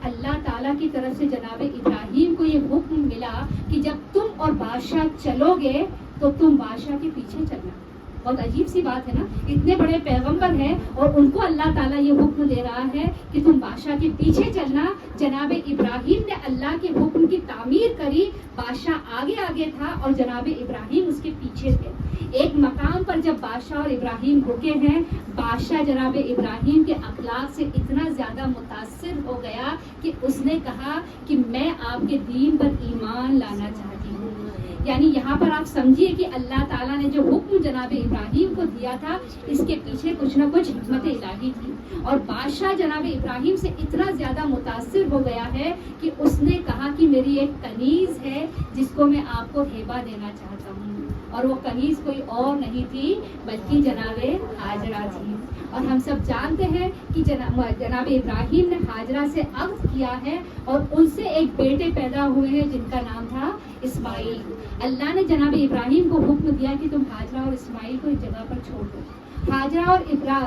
اللہ تعالیٰ کی طرف سے جناب ابراہیم کو یہ حکم ملا کہ جب تم اور بادشاہ چلو گے تو تم بادشاہ کے پیچھے چلنا. بہت عجیب سی بات ہے نا, اتنے بڑے پیغمبر ہیں اور ان کو اللہ تعالیٰ یہ حکم دے رہا ہے کہ تم بادشاہ کے پیچھے چلنا. جناب ابراہیم نے اللہ کے حکم کی تعمیر کری, بادشاہ آگے آگے تھا اور جناب ابراہیم اس کے پیچھے تھے. ایک مقام پر جب بادشاہ اور ابراہیم رکے ہیں, بادشاہ جناب ابراہیم کے اخلاق سے اتنا زیادہ متاثر ہو گیا کہ اس نے کہا کہ میں آپ کے دین پر ایمان لانا چاہتی ہوں. یعنی یہاں پر آپ سمجھیے کہ اللہ تعالیٰ نے جو حکم جناب ابراہیم کو دیا تھا اس کے پیچھے کچھ نہ کچھ حکمت الہی تھی. اور بادشاہ جناب ابراہیم سے اتنا زیادہ متاثر ہو گیا ہے کہ اس نے کہا کہ میری ایک کنیز ہے جس کو میں آپ کو ہیبہ دینا چاہتا ہوں. اور وہ کنیز کوئی اور نہیں تھی بلکہ جناب ہاجرہ تھی. اور ہم سب جانتے ہیں کہ جناب ابراہیم نے ہاجرہ سے عقد کیا ہے اور ان سے ایک بیٹے پیدا ہوئے ہیں جن کا نام تھا اسماعیل. اللہ نے جناب ابراہیم کو حکم دیا کہ تم ہاجرہ اور اسماعیل کو ایک جگہ پر چھوڑ دو. ہاجرہ اور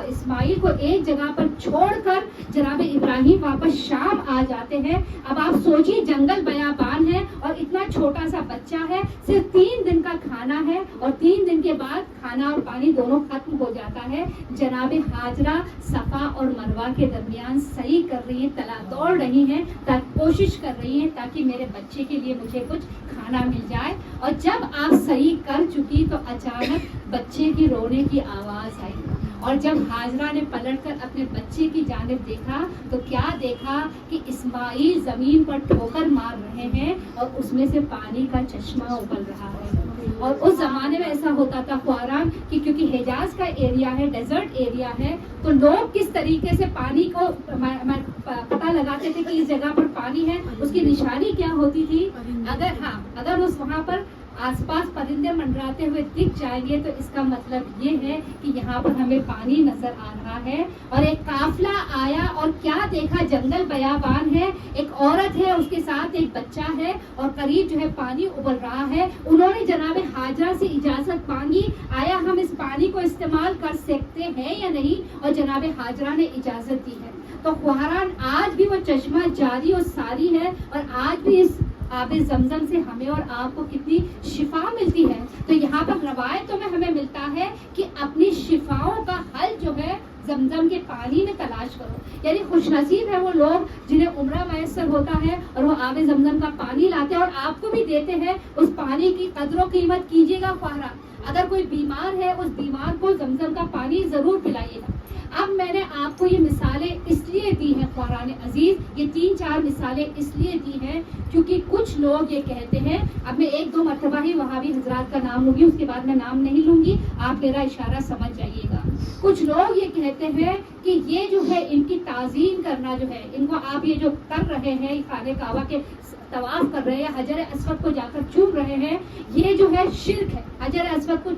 اسماعیل کو ایک جگہ پر چھوڑ کر جناب ابراہیم واپس شام آ جاتے ہیں. اب آپ سوچیے جنگل بیابان ہے اور اتنا چھوٹا سا بچہ ہے, صرف 3 دن کا کھانا ہے اور 3 دن کے بعد کھانا اور پانی دونوں ختم ہو جاتا ہے. جناب ہاجرہ صفا اور مروہ کے درمیان سعی کر رہی ہیں, دوڑ رہی ہیں, کوشش کر رہی ہیں تاکہ میرے بچے کے لیے مجھے کچھ کھانا مل جائے. اور جب آپ سعی کر چکی تو اچانک بچے کی رونے کی آواز آئی, اور جب ہاجرہ نے پلٹ کر اپنے بچے کی جانب دیکھا تو کیا دیکھا کہ اسماعیل زمین پر ٹھوکر مار رہے ہیں اور اس میں سے پانی کا چشمہ ابل رہا ہے. اور اس زمانے میں ایسا ہوتا تھا قرآن کہ کیونکہ حجاز کا ایریا ہے, ڈیزرٹ ایریا ہے, تو لوگ کس طریقے سے پانی کو پتہ لگاتے تھے کہ اس جگہ پر پانی ہے, اس کی نشانی کیا ہوتی تھی. اگر اس وہاں پر آس پاس پرندے منڈراتے ہوئے دکھ جائیں گے تو اس کا مطلب یہ ہے کہ یہاں پر ہمیں پانی نظر آ رہا ہے. اور ایک قافلہ آیا اور کیا دیکھا, جنگل بیابان ہے, ایک عورت ہے, اس کے ساتھ ایک بچہ ہے اور قریب جو ہے پانی ابل رہا ہے. انہوں نے جناب ہاجرہ سے اجازت مانگی, آیا ہم اس پانی کو استعمال کر سکتے ہیں یا نہیں, اور جناب ہاجرہ نے اجازت دی ہے. تو قرآن آج بھی وہ چشمہ جاری اور ساری ہے, اور آج بھی اس آب زمزم سے ہمیں اور آپ کو کتنی شفا ملتی ہے. تو یہاں پر روایتوں میں ہمیں ملتا ہے کہ اپنی شفاؤں کا حل جو ہے زمزم کے پانی میں تلاش کرو. یعنی خوش نصیب ہے وہ لوگ جنہیں عمرہ میسر ہوتا ہے اور وہ آب زمزم کا پانی لاتے ہیں اور آپ کو بھی دیتے ہیں. اس پانی کی قدر و قیمت کیجیے گا خواہرہ. اگر کوئی بیمار ہے اس بیمار کو زمزم کا پانی ضرور پلائیے گا. اب میں نے آپ کو یہ مثالیں اس لیے دی ہیں قرآن عزیز, یہ 3-4 مثالیں اس لیے دی ہیں کیونکہ کچھ لوگ یہ کہتے ہیں, اب میں 1-2 مرتبہ ہی وہابی حضرات کا نام لوں گی, اس کے بعد میں نام نہیں لوں گی, آپ میرا اشارہ سمجھ جائیے گا. کچھ لوگ یہ کہتے ہیں کہ یہ جو ہے ان کی تعظیم کرنا جو ہے, ان کو آپ یہ جو کر رہے ہیں خانہ کعبہ کے طواف کر رہے ہیں, حجر اسود کو جا کر چوم رہے ہیں, یہ جو ہے شرک ہے. حجر اسود کو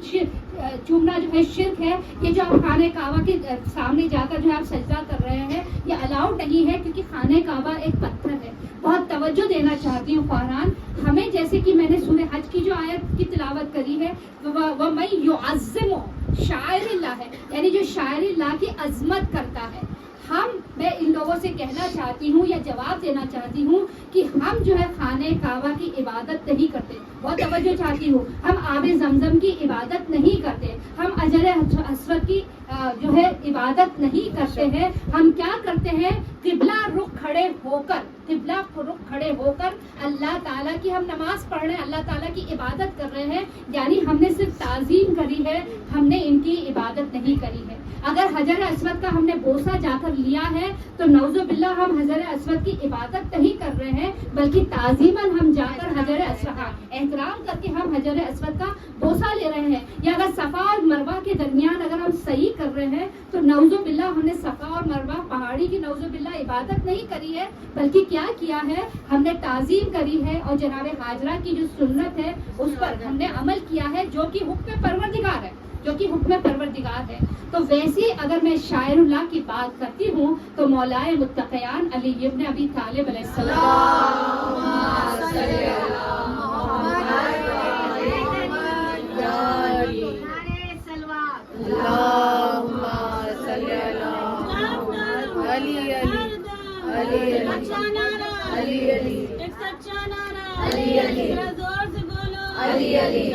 چومنا جو ہے شرک ہے. یہ جو آپ خانہ کعبہ کے سامنے جا کر جو آپ سجدہ کر رہے ہیں یہ الاؤڈ نہیں ہے, کیونکہ خانہ کعبہ ایک پتھر ہے. بہت توجہ دینا چاہتی ہوں قرآن ہمیں, جیسے کہ میں نے سورہ حج کی جو آیت کی تلاوت کری ہے, وَمَن يُعَظِّمُ شَعَائِرَ اللَّهِ ہے, یعنی جو شاعر اللہ کی عظمت کرتا ہے. میں ان لوگوں سے کہنا چاہتی ہوں یا جواب دینا چاہتی ہوں کہ ہم جو ہے خانہ کعبہ کی عبادت نہیں کرتے. بہت توجہ چاہتی ہوں, ہم آب زمزم کی عبادت نہیں کرتے, ہم حجر اسود کی جو ہے عبادت نہیں کرتے ہیں. ہم کیا کرتے ہیں؟ قبلہ رخ کھڑے ہو کر اللہ تعالیٰ کی ہم نماز پڑھ رہے ہیں, اللہ تعالیٰ کی عبادت کر رہے ہیں. یعنی ہم نے صرف تعظیم کری ہے, ہم نے ان کی عبادت نہیں کری ہے. اگر حجر اسود کا ہم نے بوسہ جا کر لیا ہے تو نعوذ باللہ ہم حجر اسود کی عبادت نہیں کر رہے ہیں, بلکہ تعظیماً ہم جا کر حجر اسود احترام کر کے ہم حجر اسود کا بوسہ لے رہے ہیں. یا اگر صفا اور مروہ کے درمیان اگر ہم صحیح کر رہے ہیں تو نعوذ باللہ ہم نے صفا اور مروہ پہاڑی کی نعوذ باللہ عبادت نہیں کری ہے, بلکہ کیا ہے, ہم نے تعظیم کری ہے اور جناب ہاجرہ کی جو سنت ہے اس پر ہم نے عمل کیا ہے, جو کہ حکم پروردگار ہے. تو ویسے اگر میں شاعر اللہ کی بات کرتی ہوں تو مولائے متقیان علی ابن ابی طالب علیہ السلام ایک سچا نعرہ زور سے بولو,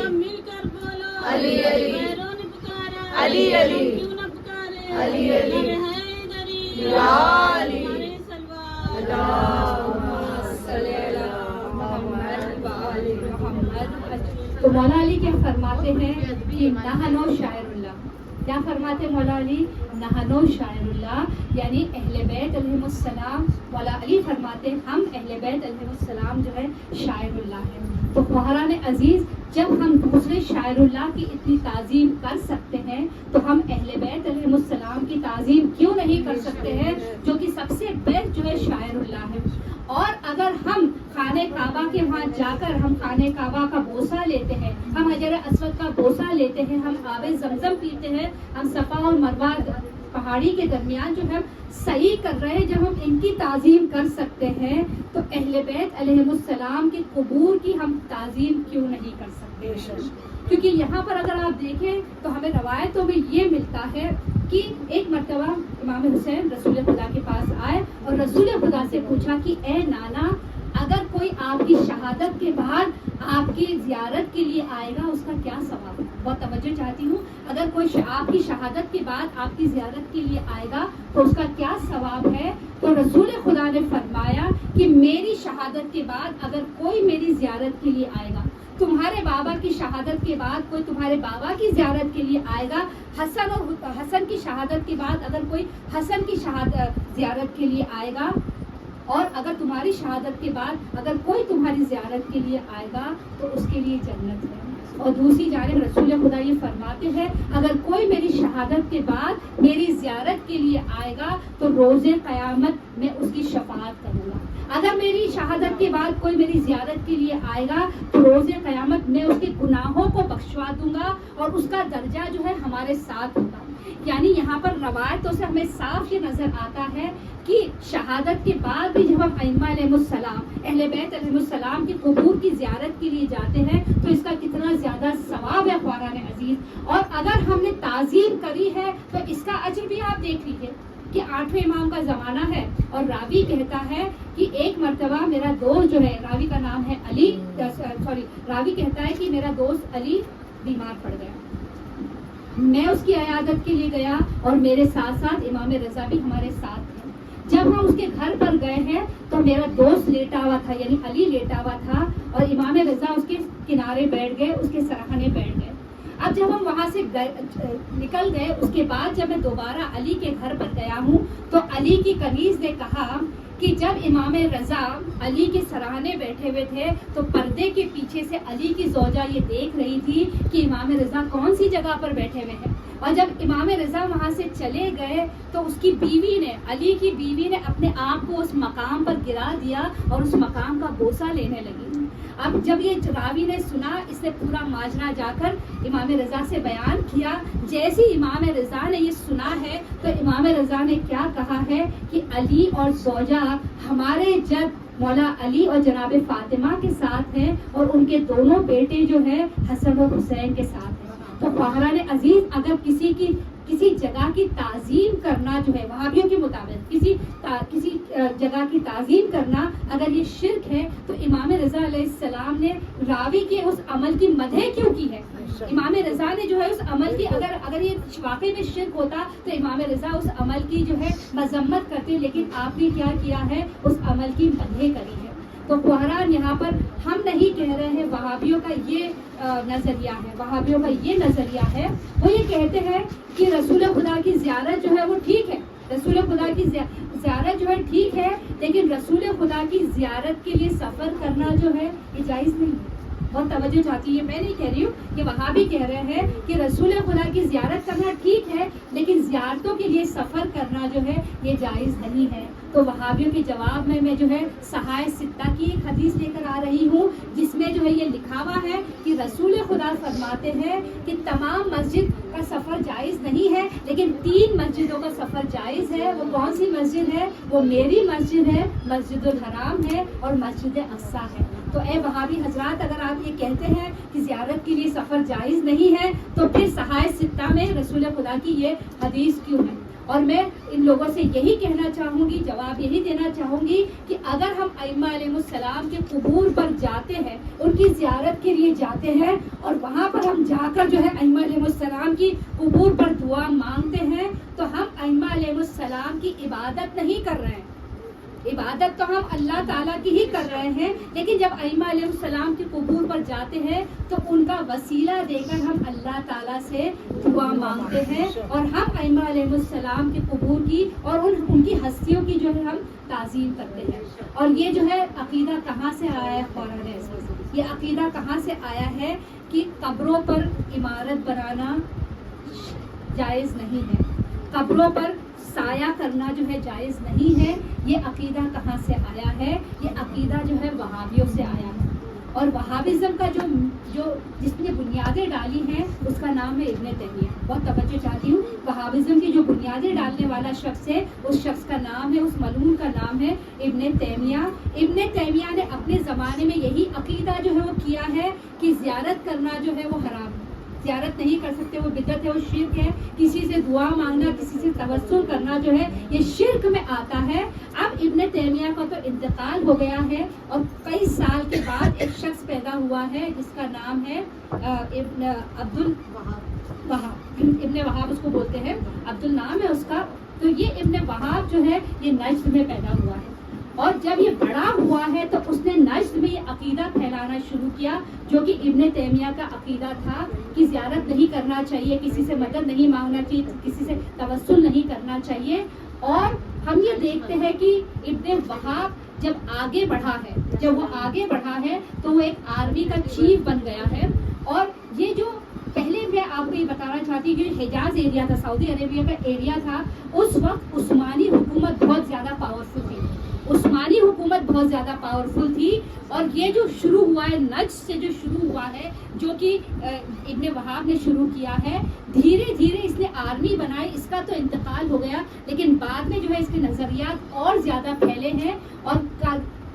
مل کر بولو, غیروں نے پکارا, کیوں نہ پکارے, حیدری ہمارے سلوات. تو مولا علی کیا فرماتے ہیں کہ نحنو شاعر اللہ. کیا فرماتے مولا علی؟ نحنو شاعر اللہ, یعنی اہل بیت علیہ السلام. مولا علی فرماتے ہیں ہم اہل بیت علیہ السلام جو ہے شاعر اللہ ہے. تو بہران عزیز, جب ہم دوسرے شاعر اللہ کی اتنی تعظیم کر سکتے ہیں تو ہم اہل بیت علیہ السلام کی تعظیم کیوں نہیں کر سکتے ہیں, جو کہ سب سے بیسٹ جو ہے شاعر اللہ ہے. اور اگر ہم خانہ کعبہ کے وہاں جا کر ہم خانہ کعبہ کا بوسہ لیتے ہیں, ہم حجر اسود کا بوسہ لیتے ہیں, ہم آب زمزم پیتے ہیں, ہم صفا اور مروہ پہاڑی کے درمیان جو ہم صحیح کر رہے ہیں, جب ہم ان کی تعظیم کر سکتے ہیں تو اہل بیت علیہ السلام کے قبور کی ہم تعظیم کیوں نہیں کر سکتے؟ کیونکہ یہاں پر اگر آپ دیکھیں تو ہمیں روایتوں میں یہ ملتا ہے کہ ایک مرتبہ امام حسین رسول خدا کے پاس آئے اور رسول خدا سے پوچھا کہ اے نانا, اگر کوئی آپ کی شہادت کے بعد آپ کی زیارت کے لیے آئے گا اس کا کیا ثواب ہے؟ بہت توجہ چاہتی ہوں. اگر کوئی آپ کی شہادت کے بعد آپ کی زیارت کے لیے آئے گا تو اس کا کیا ثواب ہے؟ تو رسول خدا نے فرمایا کہ میری شہادت کے بعد اگر کوئی میری زیارت کے لیے آئے گا, تمہارے بابا کی شہادت کے بعد کوئی تمہارے بابا کی زیارت کے لیے آئے گا, حسن کی شہادت کے بعد اگر کوئی حسن کی زیارت کے لیے آئے گا, اور اگر تمہاری شہادت کے بعد اگر کوئی تمہاری زیارت کے لیے آئے گا تو اس کے لیے جنت ہے. اور دوسری جانب رسول خدا یہ فرماتے ہیں اگر کوئی میری شہادت کے بعد میری زیارت کے لیے آئے گا تو روز قیامت میں اس کی شفاعت کروں گا. اگر میری شہادت کے بعد کوئی میری زیارت کے لیے آئے گا تو روز قیامت میں اس کے گناہوں کو بخشوا دوں گا اور اس کا درجہ جو ہے ہمارے ساتھ ہوگا. یعنی یہاں پر روایتوں سے ہمیں صاف یہ نظر آتا ہے کہ شہادت کے بعد بھی جب ہم ائمہ علیہ السلام, اہل بیت علیہ السلام کی قبور کی زیارت کے لیے جاتے ہیں تو اس کا کتنا زیادہ ثواب ہے خواران عزیز. اور اگر ہم نے تعظیم کری ہے تو اس کا اجر بھی آپ دیکھ لیجیے کہ 8ویں امام کا زمانہ ہے اور راوی کہتا ہے کہ ایک مرتبہ میرا دوست جو ہے, راوی کا نام ہے علی, راوی کہتا ہے کہ میرا دوست علی بیمار پڑ گیا, میں اس کی عیادت کے لیے گیا اور میرے ساتھ ساتھ امام رضا بھی ہمارے ساتھ تھے. جب ہم اس کے گھر پر گئے ہیں تو میرا دوست لیٹا ہوا تھا, یعنی علی لیٹا ہوا تھا, اور امام رضا اس کے کنارے بیٹھ گئے, اس کے سراہنے بیٹھ گئے. اب جب ہم وہاں سے نکل گئے, اس کے بعد جب میں دوبارہ علی کے گھر پر گیا ہوں تو علی کی کنیز نے کہا کہ جب امام رضا علی کے سراہنے بیٹھے ہوئے تھے تو پردے کے پیچھے سے علی کی زوجہ یہ دیکھ رہی تھی کہ امام رضا کون سی جگہ پر بیٹھے ہوئے ہیں. اور جب امام رضا وہاں سے چلے گئے تو اس کی بیوی نے, علی کی بیوی نے اپنے آپ کو اس مقام پر گرا دیا اور اس مقام کا بوسہ لینے لگی. اب جب یہ راوی نے سنا, اس نے پورا ماجرا جا کر امام رضا سے بیان کیا. جیسے امام رضا نے یہ سنا ہے تو امام رضا نے کیا کہا ہے کہ علی اور زوجہ ہمارے جد مولا علی اور جناب فاطمہ کے ساتھ ہیں اور ان کے دونوں بیٹے جو ہیں حسن و حسین کے ساتھ ہیں. تو خواہران عزیز, اگر کسی کی کسی جگہ کی تعظیم کرنا جو ہے وہابیوں کے مطابق کسی جگہ کی تعظیم کرنا اگر یہ شرک ہے تو امام رضا علیہ السلام نے راوی کے اس عمل کی مدح کیوں کی ہے؟ امام رضا نے جو ہے اس عمل کی اگر یہ واقعی میں شرک ہوتا تو امام رضا اس عمل کی جو ہے مذمت کرتے، لیکن آپ نے کیا کیا ہے؟ اس عمل کی مدح کری ہے۔ تو بہرحال یہاں پر ہم نہیں کہہ رہے ہیں وہابیوں کا یہ نظریہ ہے، وہابیوں کا یہ نظریہ ہے، وہ یہ کہتے ہیں کہ رسول خدا کی زیارت جو ہے وہ ٹھیک ہے، رسول خدا کی زیارت جو ہے ٹھیک ہے، لیکن رسول خدا کی زیارت کے لیے سفر کرنا جو ہے یہ جائز نہیں ہے۔ بہت توجہ چاہتی ہے، میں نہیں کہہ رہی ہوں کہ وہابی کہہ رہے ہیں کہ رسول خدا کی زیارت کرنا ٹھیک ہے لیکن زیارتوں کے لیے سفر کرنا جو ہے یہ جائز نہیں ہے۔ تو وہابیوں کے جواب میں جو ہے صحائح ستہ کی ایک حدیث لے کر آ رہی ہوں جس میں جو ہے یہ لکھا ہوا ہے کہ رسول خدا فرماتے ہیں کہ تمام مسجد کا سفر جائز نہیں ہے لیکن 3 مسجدوں کا سفر جائز ہے۔ وہ کون سی مسجد ہے؟ وہ میری مسجد ہے، مسجد الحرام ہے اور مسجد اقصیٰ ہے۔ تو اے وہابی حضرات، اگر آپ یہ کہتے ہیں کہ زیارت کے لیے سفر جائز نہیں ہے تو پھر صحائح ستہ میں رسول خدا کی یہ حدیث کیوں ہے؟ اور میں ان لوگوں سے یہی کہنا چاہوں گی، جواب یہی دینا چاہوں گی کہ اگر ہم ائمہ علیہ السلام کے قبور پر جاتے ہیں، ان کی زیارت کے لیے جاتے ہیں اور وہاں پر ہم جا کر جو ہے ائمہ علیہ السلام کی قبور پر دعا مانگتے ہیں تو ہم ائمہ علیہ السلام کی عبادت نہیں کر رہے ہیں۔ عبادت تو ہم اللہ تعالیٰ کی ہی کر رہے ہیں، لیکن جب ائمہ علیہ السلام کی قبور پر جاتے ہیں تو ان کا وسیلہ دے کر ہم اللہ تعالیٰ سے دعا مانگتے ہیں اور ہم ائمہ علیہ السلام کی قبور کی اور ان کی ہستیوں کی جو ہے ہم تعظیم کرتے ہیں۔ اور یہ جو ہے عقیدہ کہاں سے آیا ہے؟ قرآن عزیز، یہ عقیدہ کہاں سے آیا ہے کہ قبروں پر عمارت بنانا جائز نہیں ہے، قبروں پر سایہ کرنا جو ہے جائز نہیں ہے۔ یہ عقیدہ کہاں سے آیا ہے؟ یہ عقیدہ جو ہے وہابیوں سے آیا ہے، اور وہابزم کا جو جس نے بنیادیں ڈالی ہیں اس کا نام ہے ابن تیمیہ۔ بہت توجہ چاہتی ہوں، وہابزم کی جو بنیادیں ڈالنے والا شخص ہے اس شخص کا نام ہے، اس ملعون کا نام ہے ابن تیمیہ۔ ابن تیمیہ نے اپنے زمانے میں یہی عقیدہ جو ہے وہ کیا ہے کہ زیارت کرنا جو ہے وہ حرام ہے، زیارت نہیں کر سکتے، وہ بدعت ہے، وہ شرک ہے، کسی سے دعا مانگنا، کسی سے توسل کرنا جو ہے یہ شرک میں آتا ہے۔ اب ابن تیمیہ کا تو انتقال ہو گیا ہے اور کئی سال کے بعد ایک شخص پیدا ہوا ہے جس کا نام ہے ابن عبد الوہاب، ابن وہاب اس کو بولتے ہیں، عبد النام ہے اس کا۔ تو یہ ابن وہاب جو ہے یہ نجد میں پیدا ہوا ہے، اور جب یہ بڑا ہوا ہے تو اس نے نجد میں یہ عقیدہ پھیلانا شروع کیا جو کہ ابن تیمیہ کا عقیدہ تھا کہ زیارت نہیں کرنا چاہیے، کسی سے مدد نہیں مانگنا چاہیے، کسی سے توسل نہیں کرنا چاہیے۔ اور ہم یہ دیکھتے ہیں کہ ابن وہاب جب آگے بڑھا ہے تو وہ ایک آرمی کا چیف بن گیا ہے۔ اور یہ جو پہلے میں آپ کو یہ بتانا چاہتی ہوں کہ حجاز ایریا تھا، سعودی عربیہ کا ایریا تھا، اس وقت عثمانی حکومت بہت زیادہ پاورفل تھی، عثمانی حکومت بہت زیادہ پاورفل تھی۔ اور یہ جو شروع ہوا ہے، نجد سے جو شروع ہوا ہے، جو کہ ابن وہاب نے شروع کیا ہے، دھیرے دھیرے اس نے آرمی بنائی، اس کا تو انتقال ہو گیا لیکن بعد میں جو ہے اس کے نظریات اور زیادہ پھیلے ہیں اور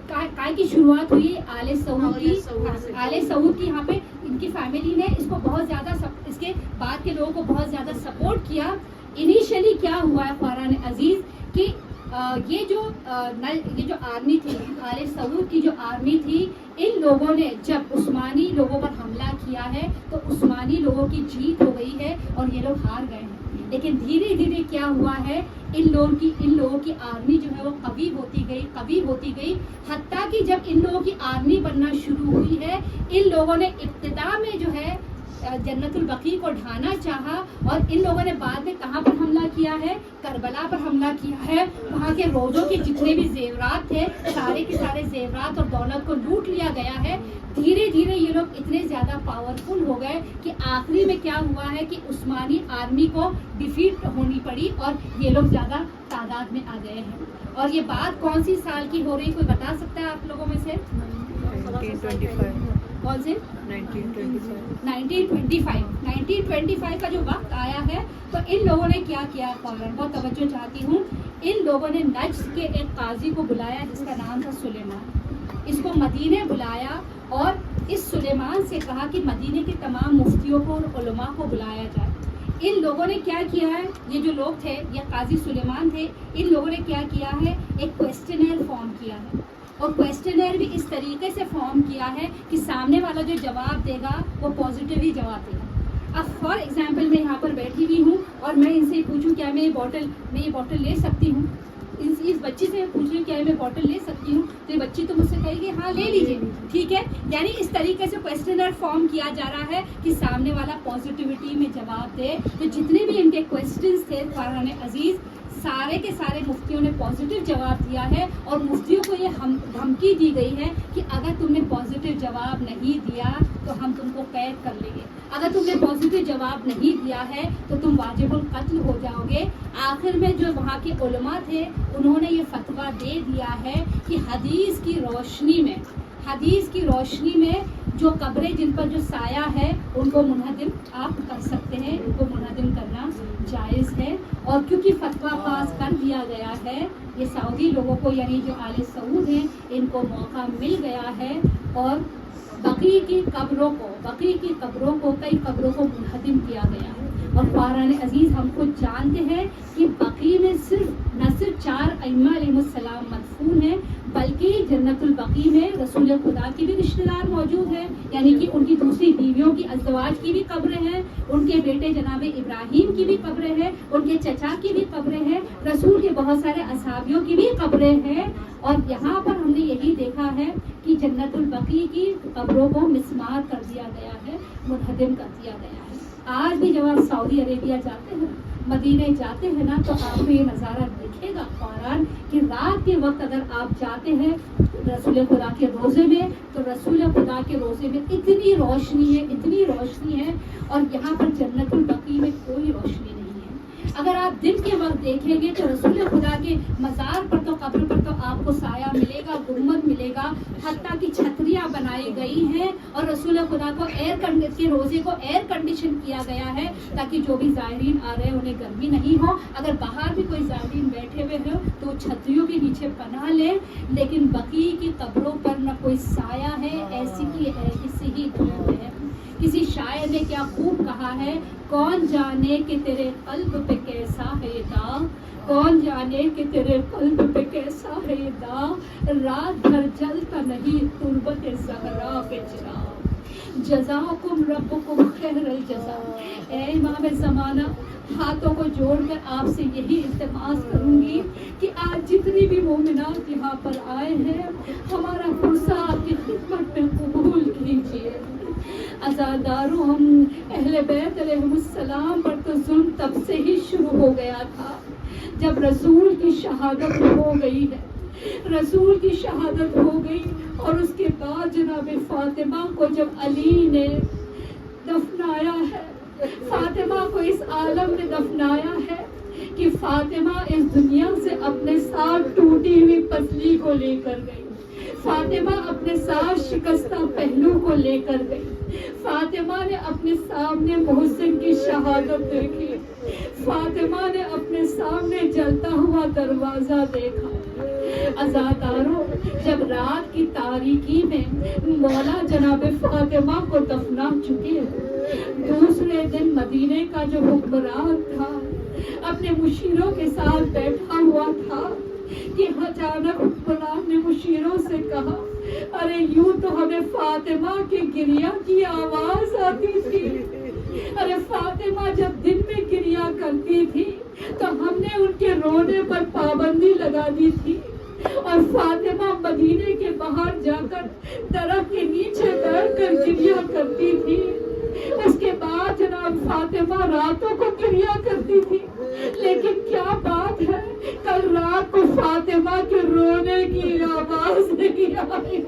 کائے کی شروعات ہوئی آل سعود کی۔ یہاں پہ ان کی فیملی نے اس کو بہت زیادہ اس کے بعد کے لوگوں کو بہت زیادہ سپورٹ کیا۔ انیشلی کیا ہوا ہے قرآن عزیز کہ یہ جو آرمی تھی، آل سعود کی جو آرمی تھی، ان لوگوں نے جب عثمانی لوگوں پر حملہ کیا ہے تو عثمانی لوگوں کی جیت ہو گئی ہے اور یہ لوگ ہار گئے ہیں۔ لیکن دھیرے دھیرے کیا ہوا ہے، ان لوگوں کی آرمی جو ہے وہ قوی ہوتی گئی، حتیٰ کہ جب ان لوگوں کی آرمی بننا شروع ہوئی ہے، ان لوگوں نے ابتدا میں جو ہے جنت البقیع کو ڈھانا چاہا اور ان لوگوں نے بعد میں کہاں پر حملہ کیا ہے؟ کربلا پر حملہ کیا ہے۔ وہاں کے روزوں کے جتنے بھی زیورات تھے، سارے کے سارے زیورات اور دولت کو لوٹ لیا گیا ہے۔ دھیرے دھیرے یہ لوگ اتنے زیادہ پاورفل ہو گئے کہ آخری میں کیا ہوا ہے کہ عثمانی آرمی کو ڈیفیٹ ہونی پڑی اور یہ لوگ زیادہ تعداد میں آ گئے ہیں۔ اور یہ بات کون سی سال کی ہو رہی، کوئی بتا سکتا ہے آپ لوگوں میں سے؟ 1925 کون سے؟ 1925 کا جو وقت آیا ہے تو ان لوگوں نے کیا کیا؟ فوراً بہت توجہ چاہتی ہوں، ان لوگوں نے نجد کے ایک قاضی کو بلایا جس کا نام تھا سلیمان، اس کو مدینے بلایا اور اس سلیمان سے کہا کہ مدینے کے تمام مفتیوں کو اور علماء کو بلایا جائے، ان لوگوں نے کیا کیا ہے، یہ جو لوگ تھے، یہ قاضی سلیمان تھے، ان لوگوں نے کیا کیا ہے، ایک کویسچنر فارم کیا ہے، اور کویسچنر بھی اس طریقے سے فارم کیا ہے کہ سامنے والا جو جواب دے گا وہ پازیٹیو ہی جواب دے گا۔ اب فار ایگزامپل میں یہاں پر بیٹھی ہوئی ہوں اور میں ان سے پوچھوں کیا میں یہ بوٹل لے سکتی ہوں، اس بچی سے پوچھ لوں کیا میں بوٹل لے سکتی ہوں، تو یہ بچی تو مجھ سے کہے گی ہاں لے لیجیے، ٹھیک ہے۔ یعنی اس طریقے سے کویسچنر فارم کیا جا رہا ہے کہ سامنے والا پازیٹیوٹی میں جواب دے۔ تو جتنے بھی ان کے کویسچنس تھے فرحان عزیز، سارے کے سارے مفتیوں نے پازیٹیو جواب دیا ہے، اور مفتیوں کو یہ دھمکی دی گئی ہے کہ اگر تم نے پازیٹیو جواب نہیں دیا تو ہم تم کو قید کر لیں گے، اگر تم نے پازیٹیو جواب نہیں دیا ہے تو تم واجب القتل ہو جاؤ گے۔ آخر میں جو وہاں کے علماء تھے انہوں نے یہ فتویٰ دے دیا ہے کہ حدیث کی روشنی میں جو قبریں جن پر جو سایہ ہے ان کو منہدم آپ کر سکتے ہیں، ان کو منہدم کرنا جائز ہے۔ اور کیونکہ فتویٰ پاس کر دیا گیا ہے، یہ سعودی لوگوں کو یعنی جو آل سعود ہیں ان کو موقع مل گیا ہے، اور بقی کی قبروں کو کئی قبروں کو منہدم کیا گیا ہے۔ اور فاران عزیز ہم کو جانتے ہیں کہ بقی میں نہ صرف 4 ائمہ علیہ السلام مدفون ہیں، بلکہ جنت البقی میں رسول خدا کے بھی رشتہ دار موجود ہیں، یعنی کہ ان کی دوسری بیویوں کی ازدواج کی بھی قبریں ہیں، ان کے بیٹے جناب ابراہیم کی بھی قبریں ہیں، ان کے چچا کی بھی قبریں ہیں، رسول کے بہت سارے اصحابیوں کی بھی قبریں ہیں۔ اور یہاں پر ہم نے یہی دیکھا ہے کہ جنت البقی کی قبروں کو مسمار کر دیا گیا ہے، منہدم کر دیا گیا ہے۔ آج بھی جب آپ سعودی عربیہ جاتے ہیں، مدینے جاتے ہیں نا، تو آپ کو یہ نظارہ دکھے گا فوراً کہ رات کے وقت اگر آپ جاتے ہیں رسول خدا کے روزے میں، تو رسول خدا کے روزے میں اتنی روشنی ہے، اور یہاں پر جنت البقی میں کوئی روشنی نہیں ہے۔ اگر آپ دن کے وقت دیکھیں گے تو رسول خدا کے مزار پر تو قبر پر تو آپ کو سایہ ملے گا، گنبد ملے گا، حتیٰ کی چھتریاں بنائی گئی ہیں، اور رسول خدا کو کے روزے کو ایئر کنڈیشن کیا گیا ہے تاکہ جو بھی زائرین آ رہے ہیں انہیں گرمی نہیں ہو۔ اگر باہر بھی کوئی زائرین بیٹھے ہوئے ہو تو چھتریوں کے نیچے پناہ لیں، لیکن بقی کی قبروں پر نہ کوئی سایہ ہے، ایسی کی ایسی ہی دھوپ ہے۔ کسی شاعر نے کیا خوب کہا ہے، کون جانے کہ تیرے قلب پہ کیسا ہے داغ، کون جانے کہ تیرے قلب پہ کیسا ہے داغ، رات بھر جلتا نہیں تربت زہرا کے چراغ، جزاکم ربکم خیر الجزا۔ اے امام زمانہ، ہاتھوں کو جوڑ کر آپ سے یہی التماس کروں گی کہ آج جتنی بھی مومنات یہاں پر آئے ہیں، ہمارا فرصہ آپ کی خدمت میں قبول کیجیے۔ عزاداروں، ہم اہل بیت علیہ السلام پر تو ظلم تب سے ہی شروع ہو گیا تھا جب رسول کی شہادت ہو گئی ہے، رسول کی شہادت ہو گئی، اور اس کے بعد جناب فاطمہ کو جب علی نے دفنایا ہے، فاطمہ کو اس عالم میں دفنایا ہے کہ فاطمہ اس دنیا سے اپنے ساتھ ٹوٹی ہوئی پسلی کو لے کر گئی، فاطمہ اپنے ساتھ شکستہ پہلو کو لے کر گئی، فاطمہ نے اپنے سامنے محسن کی شہادت دیکھی، فاطمہ نے اپنے سامنے جلتا ہوا دروازہ دیکھا۔ عزاداروں، جب رات کی تاریکی میں مولا جناب فاطمہ کو دفنا چکے، دوسرے دن مدینے کا جو حکمران تھا اپنے مشیروں کے ساتھ بیٹھا ہوا تھا کہ اچانک حکمران نے مشیروں سے کہا، ارے یوں تو ہمیں فاطمہ کے گریہ کی آواز آتی تھی، ارے فاطمہ جب دن میں گریہ کرتی تھی تو ہم نے ان کے رونے پر پابندی لگا دی تھی، اور فاطمہ مدینے کے باہر جا کر درخت کے نیچے بیٹھ کر گریہ کرتی تھی، اس کے بعد جناب فاطمہ راتوں کو گریہ کرتی تھی، لیکن کیا بات ہے کل رات کو فاطمہ کے رونے کی آواز نہیں آئی۔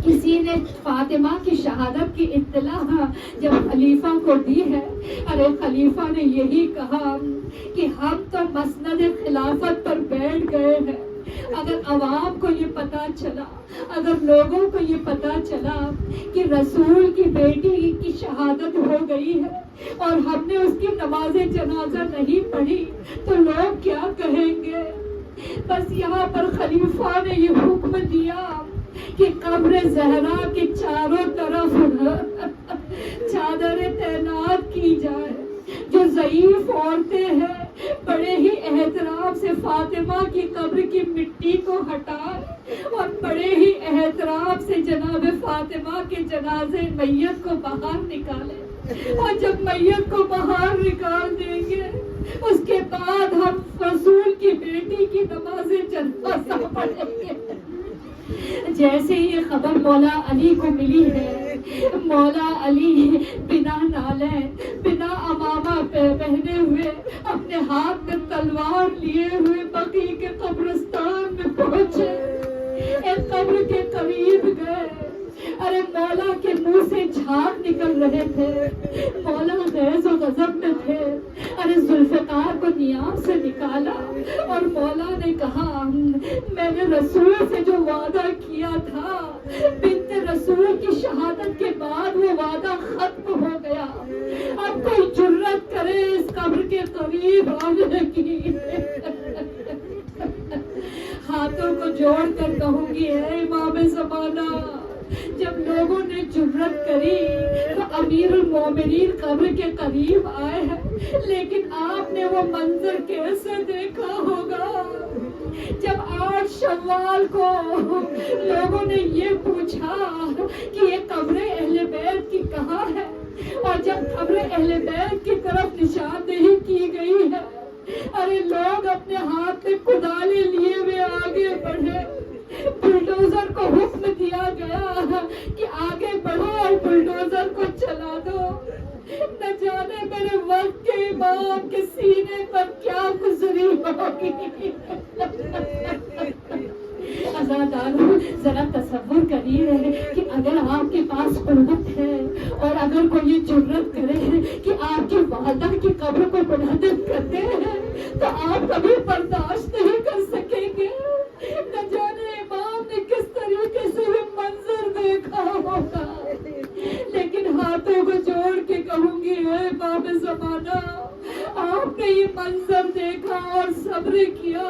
کسی نے فاطمہ کی شہادت کی اطلاع جب خلیفہ کو دی ہے، ارے خلیفہ نے یہی کہا کہ ہم تو مسند خلافت پر بیٹھ گئے ہیں، اگر عوام کو یہ پتا چلا، اگر لوگوں کو یہ پتا چلا کہ رسول کی بیٹی کی شہادت ہو گئی ہے اور ہم نے اس کی نماز جنازہ نہیں پڑھی تو لوگ کیا کہیں گے۔ بس یہاں پر خلیفہ نے یہ حکم دیا کہ قبر زہرا کے چاروں طرف چادریں تعینات کی جائے. جو ضعیف عورتیں ہیں بڑے ہی احترام سے فاطمہ کی قبر کی مٹی کو ہٹائیں اور بڑے ہی احترام سے جناب فاطمہ کے جنازے میت کو باہر نکالیں. اور جب میت کو باہر نکال دیں گے اس کے بعد ہم رسول کی بیٹی کی نماز جنازہ پڑھیں گے. جیسے یہ خبر مولا علی کو ملی ہے، مولا علی بنا نالے بنا امامہ پہنے ہوئے اپنے ہاتھ میں تلوار لیے ہوئے بقیع کے قبرستان میں پہنچے. ایک قبر کے قریب گئے. ارے مولا کے منہ سے جھاگ نکل رہے تھے، مولا غیظ و غضب میں تھے. ارے ذوالفقار کو نیام سے نکالا اور مولا نے کہا میں نے رسول سے جو وعدہ کیا تھا بنت رسول کی شہادت کے بعد وہ وعدہ ختم ہو گیا. اب کوئی جرت کرے اس قبر کے قریب آنے کی. ہاتھوں کو جوڑ کر کہوں گی اے امام زمانہ، جب لوگوں نے جرت کری تو امیر المومنین قبر کے قریب آئے ہیں، لیکن آپ نے وہ منظر کیسے دیکھا ہوگا جب 8 شوال کو لوگوں نے یہ پوچھا کہ یہ قبر اہل بیت کی کہاں ہے، اور جب قبر اہل بیت کی طرف نشاندہی کی گئی ہے، ارے لوگ اپنے ہاتھ میں کدالیں لیے ہوئے آگے بڑھے. بلڈوزر کو حکم دیا گیا کہ آگے بڑھو اور بلڈوزر کو چلا دو. نہ جانے میرے وقت کے امام کے سینے پر کیا گزری ہوگی. عزادارو ذرا تصور کریے کہ اگر آپ کے پاس قوت ہے اور اگر کوئی یہ جرت کرے کہ آپ کی والدہ کی قبر کو منہدم کرتے ہیں تو آپ کبھی برداشت نہیں کر سکیں گے. نہ جانے امام نے کس طریقے سے وہ منظر دیکھا ہوگا. لیکن ہاتھوں کو جوڑ کے کہوں گی اے امام زمانہ، آپ نے یہ منظر دیکھا اور صبر کیا.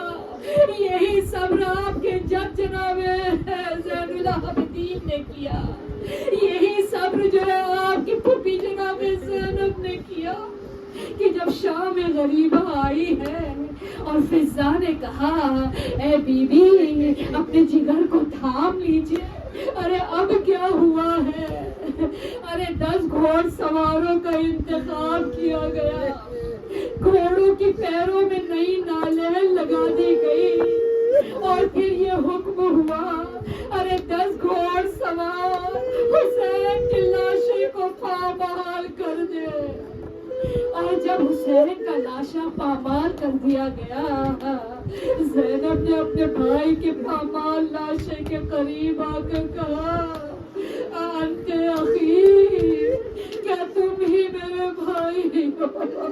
یہی صبر آپ کے جد جناب زین العابدین نے کیا. یہی صبر جو ہے آپ کی پھوپھی جناب زینب نے کیا کہ جب شام غریبہ آئی ہے اور فضا نے کہا اے بی بی اپنے جگر کو تھام لیجئے. ارے اب کیا ہوا ہے؟ ارے 10 گھوڑ سواروں کا انتخاب کیا گیا. گھوڑوں کی پیروں میں نئی نالین لگا دی گئی اور پھر یہ حکم ہوا ارے 10 گھوڑ سوار حسین کی لاشے کو پامال کر دے. اور جب حسین کا لاشا پامال کر دیا گیا، زینب نے اپنے بھائی کے پامال لاشے کے قریب آ کر کہا انت اخی، کیا تم ہی میرے بھائی ہو؟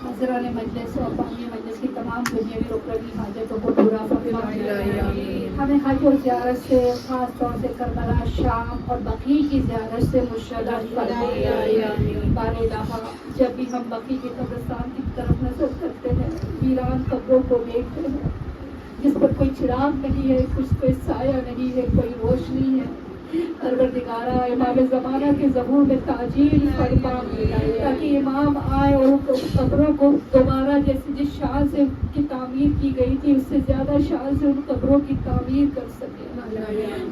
حضران مجلس اور باقی مجلس کی تمام دنیاوی رکنی حاجتوں کو پورا فرمائے. ہمیں حج اور زیارت سے خاص طور سے کربلا، شام اور بقیع کی زیارت سے مشرف فرمائے. بار الہ جب بھی ہم بقیع کے قبرستان کی طرف نظر کرتے ہیں، ویران قبروں کو دیکھتے ہیں جس پر کوئی چراغ نہیں ہے، کچھ کوئی سایہ نہیں ہے، کوئی روشنی ہے. پروردگارہ امام زمانہ کے ظہور میں تعجیل فرما تاکہ امام آئے اور قبروں کو دوبارہ جیسے جس شان سے کی تعمیر کی گئی تھی اس سے زیادہ شان سے ان قبروں کی تعمیر کر سکے.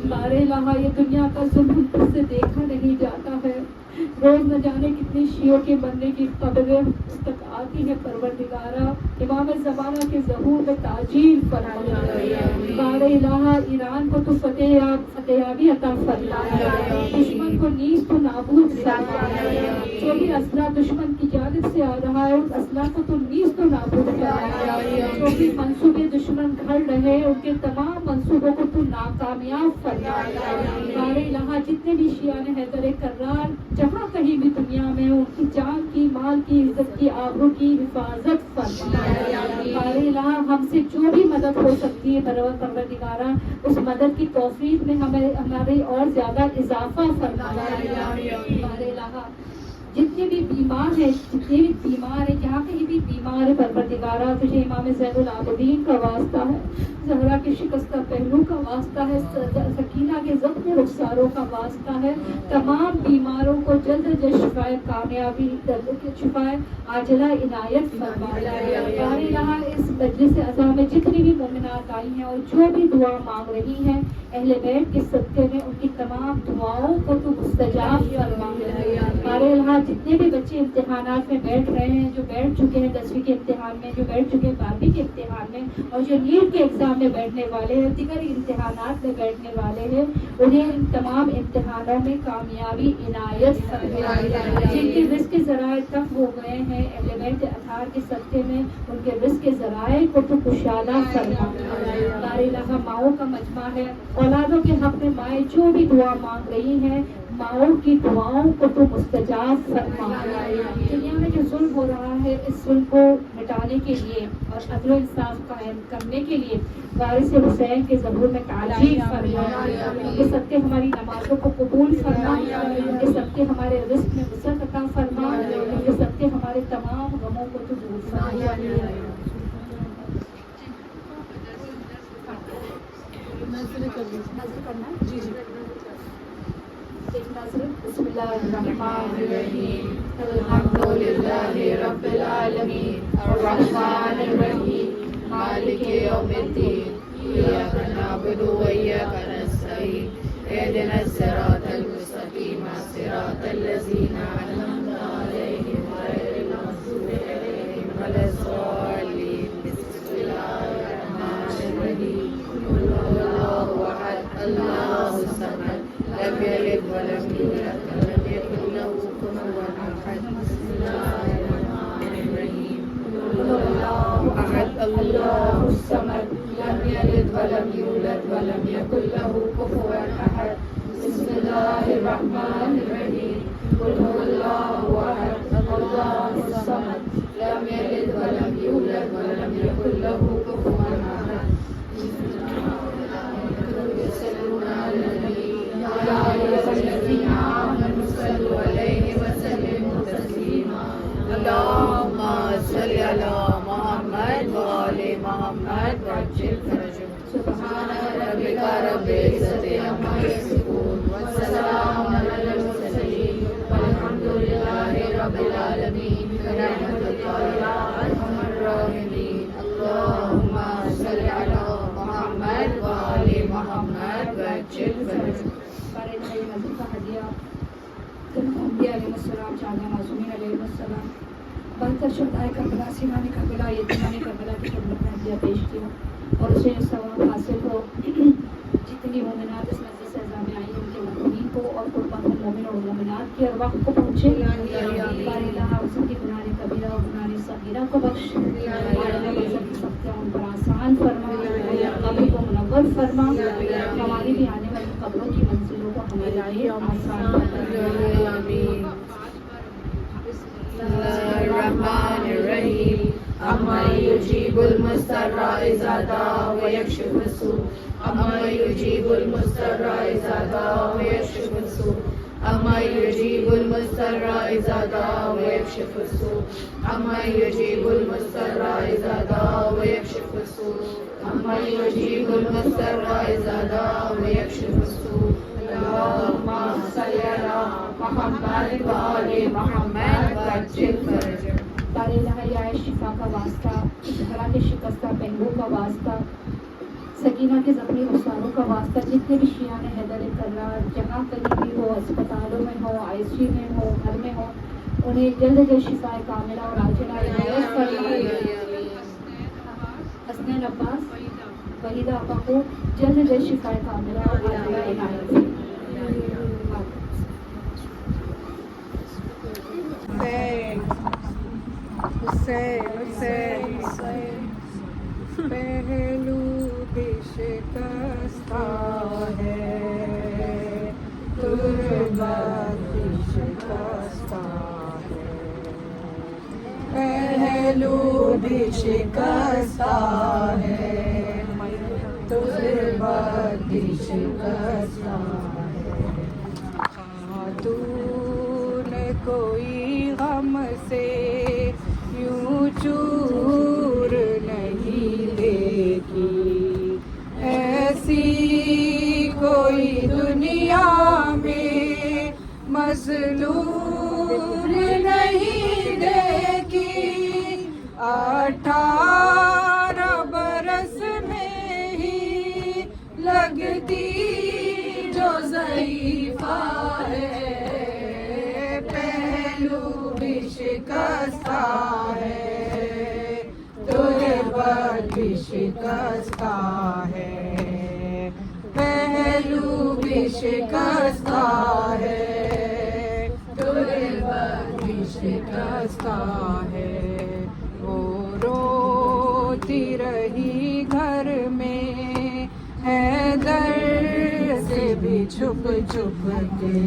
بار الہ یہ دنیا کا ظلم سے دیکھا نہیں جاتا ہے. روز نہ جانے کتنی شیعوں کے بننے کی خبریں تک آتی ہے. پروردگارہ امام زمانہ کے ظہور میں تعجیل فرما. بار الہ ایران کو تو فتحیابی عطا فرما. دشمن کو نیز تو نابود فرما. جو بھی اسلحہ دشمن کی جانب سے آ رہا ہے اس اسلحہ کو تو نیز تو نابود فرما. جو بھی منصوبے دشمن گھڑ رہے ہیں ان کے تمام منصوبوں کو تو ناکامیاب فرما. بار الہ جتنے بھی شیعہ حیدر کرار جہاں کہیں بھی دنیا میں ان کی جان کی، مال کی، عزت کی، آبرو کی حفاظت فرما۔ بارے الہ ہم سے جو بھی مدد ہو سکتی ہے پروردگارہ، اس مدد کی توفیق میں ہمارے اور زیادہ اضافہ فرما۔ بارے الہ جتنے بھی بیمار ہیں جہاں کہیں بھی بیمار ہے پروردگارہ، تجھے امام زین العابدین کا واسطہ ہے، زہرا کے شکستہ پہلو کا واسطہ ہے، سکینہ کے زخم رخساروں کا واسطہ ہے، تمام بیماروں کو جلد شفائے کامیابی، شفائے عاجلہ عنایت فرما۔ بارے الہ اس مجلس عزا میں جتنی بھی مومنات آئی ہیں اور جو بھی دعا مانگ رہی ہیں، اہل بیت کے صدقے میں ان کی تمام دعاؤں کو تو مستجاب فرما۔ بارے الہ جتنے بھی بچے امتحانات میں بیٹھ رہے ہیں، جو بیٹھ چکے ہیں 10ویں کے امتحان میں، جو بیٹھ چکے ہیں 12ویں کے امتحان میں، اور جو نیٹ کے ایگزام میں بیٹھنے والے ہیں، دیگر امتحانات میں بیٹھنے والے ہیں، انہیں ان تمام امتحانوں میں کامیابی عنایت فرما۔ جن کے رزق کے ذرائع تنگ ہو گئے ہیں، اہل بیت اطہار کے صدقے میں ان کے رزق کے ذرائع کو تو کشادہ فرما۔ بارے الہ ماؤں کا مجمع ہے، اولادوں کے حق میں مائیں جو بھی دعا مانگ رہی ہیں، ماؤں کی دعاؤں کو تو مستجاب فرما۔ دنیا میں جو ظلم ہو رہا ہے، اس ظلم کو مٹانے کے لیے اور عدل و انصاف قائم کرنے کے لیے وارث حسین کے ظہور میں تعجیل فرما۔ ان کے صدقے ہماری نمازوں کو قبول فرما، ان کے صدقے ہمارے رزق میں وسعت عطا فرما، ان کے صدقے ہمارے تمام غموں کو تو دور فرما۔ بسم اللہ الرحمن الرحیم، الحمد للہ رب العالمین، الرحمن الرحیم، مالک یوم الدین، ایاک نعبد و ایاک نستعین، اہدنا الصراط المستقیم، صراط الذین انعمت علیہم غیر المغضوب علیہم ولا الضالین۔ بسم اللہ الرحمن الرحیم، قل هو اللہ احد، اللہ الصمد، لم يلد ولم يولد ولم يكن له كفوا احد۔ بسم اللہ الرحمن الرحیم، قل هو اللہ احد، اللہ الصمد، لم يلد ولم يولد ولم يكن له كفوا احد۔ بسم اللہ الرحمن الرحیم، قل هو اللہ احد، اللہ الصمد، لم يلد ولم يولد ولم يكن له كفوا احد۔ يصلون على النبي يا أيها الذين آمنوا صلوا عليه وسلموا تسليما، اللهم صل على محمد وآل محمد وعجل فرجهم، سبحان ربك رب العزة عما يصفون وسلام على المرسلين والحمد لله رب العالمين برحمتك يا أرحم الراحمين، اللهم صل على محمد وآل محمد وعجل فرجهم۔ بارے الہ نظر کا ہدیہ انبیاء علیہ السلام، جامعہ معصومین علیہ السلام، بہتر شہدائے کربلا، سیمان کربلا، یتیمان کربلا کی خدمت میں ہدیہ پیش کیا اور اسے ثواب حاصل ہو۔ جتنی مومنات اس مجلس عزا میں آئی ان کے مرحومین کو اور قربان مومن اور مومنات کی ارواح کو پہنچے۔ بارے الہ ان کی گناہ کبیرہ اور گناہ صغیرہ کو بخش، بارے الہ کی سختیاں ان پر آسان فرما، قبر کو منور فرما، ہماری بھی آنے والی قبروں کی منزلوں کو ہمارے لیے آسان فرما۔ الرحمن الرحیم، أَمَّن يُجِيبُ الْمُضْطَرَّ إِذَا دَعَاهُ وَيَكْشِفُ السُّوءَ، أَمَّن يُجِيبُ الْمُضْطَرَّ إِذَا دَعَاهُ وَيَكْشِفُ السُّوءَ، أَمَّن يُجِيبُ الْمُضْطَرَّ إِذَا دَعَاهُ وَيَكْشِفُ السُّوءَ، أَمَّن يُجِيبُ الْمُضْطَرَّ إِذَا دَعَاهُ وَيَكْشِفُ السُّوءَ، أَمَّن يُجِيبُ الْمُضْطَرَّ إِذَا دَعَاهُ وَيَكْشِفُ السُّوءَ۔ اللهم صل على محمد وآل محمد وعجل فرجهم۔ بارے الہ یا شفا کا واسطہ، زہرا کے شکستہ پہلو کا واسطہ، سکینہ کے زخمی رخساروں کا واسطہ، جتنے بھی شیعان حیدر کرار جہاں کہیں بھی ہو، اسپتالوں میں ہو، آئی سی میں ہو، گھر میں ہو، انہیں جلد جلد شفا کاملہ اور عاجلہ عنایت فرمائے۔ حسنین عباس وحیدہ آپا کو جلد جلد شفا کاملہ اور عاجلہ عنایت فرمائے۔ حسین پہلو شکستہ ہے، تربت شکستہ پہلو بھی شکستہ ہے، تربت بھی شکستہ ہے، خاتون کوئی غم سے یوں چور نہیں دیکھی، ایسی کوئی دنیا میں مظلوم نہیں دیکھی، 18 برس میں ہی لگتی جو ضعیفہ ہے، پہلو بھی شکستہ ہے، تربت بھی شکستہ ہے، پہلو بھی شکستہ ہے، تربت بھی شکستہ ہے، وہ روتی رہی گھر میں حیدر سے بھی چھپ چھپ کے،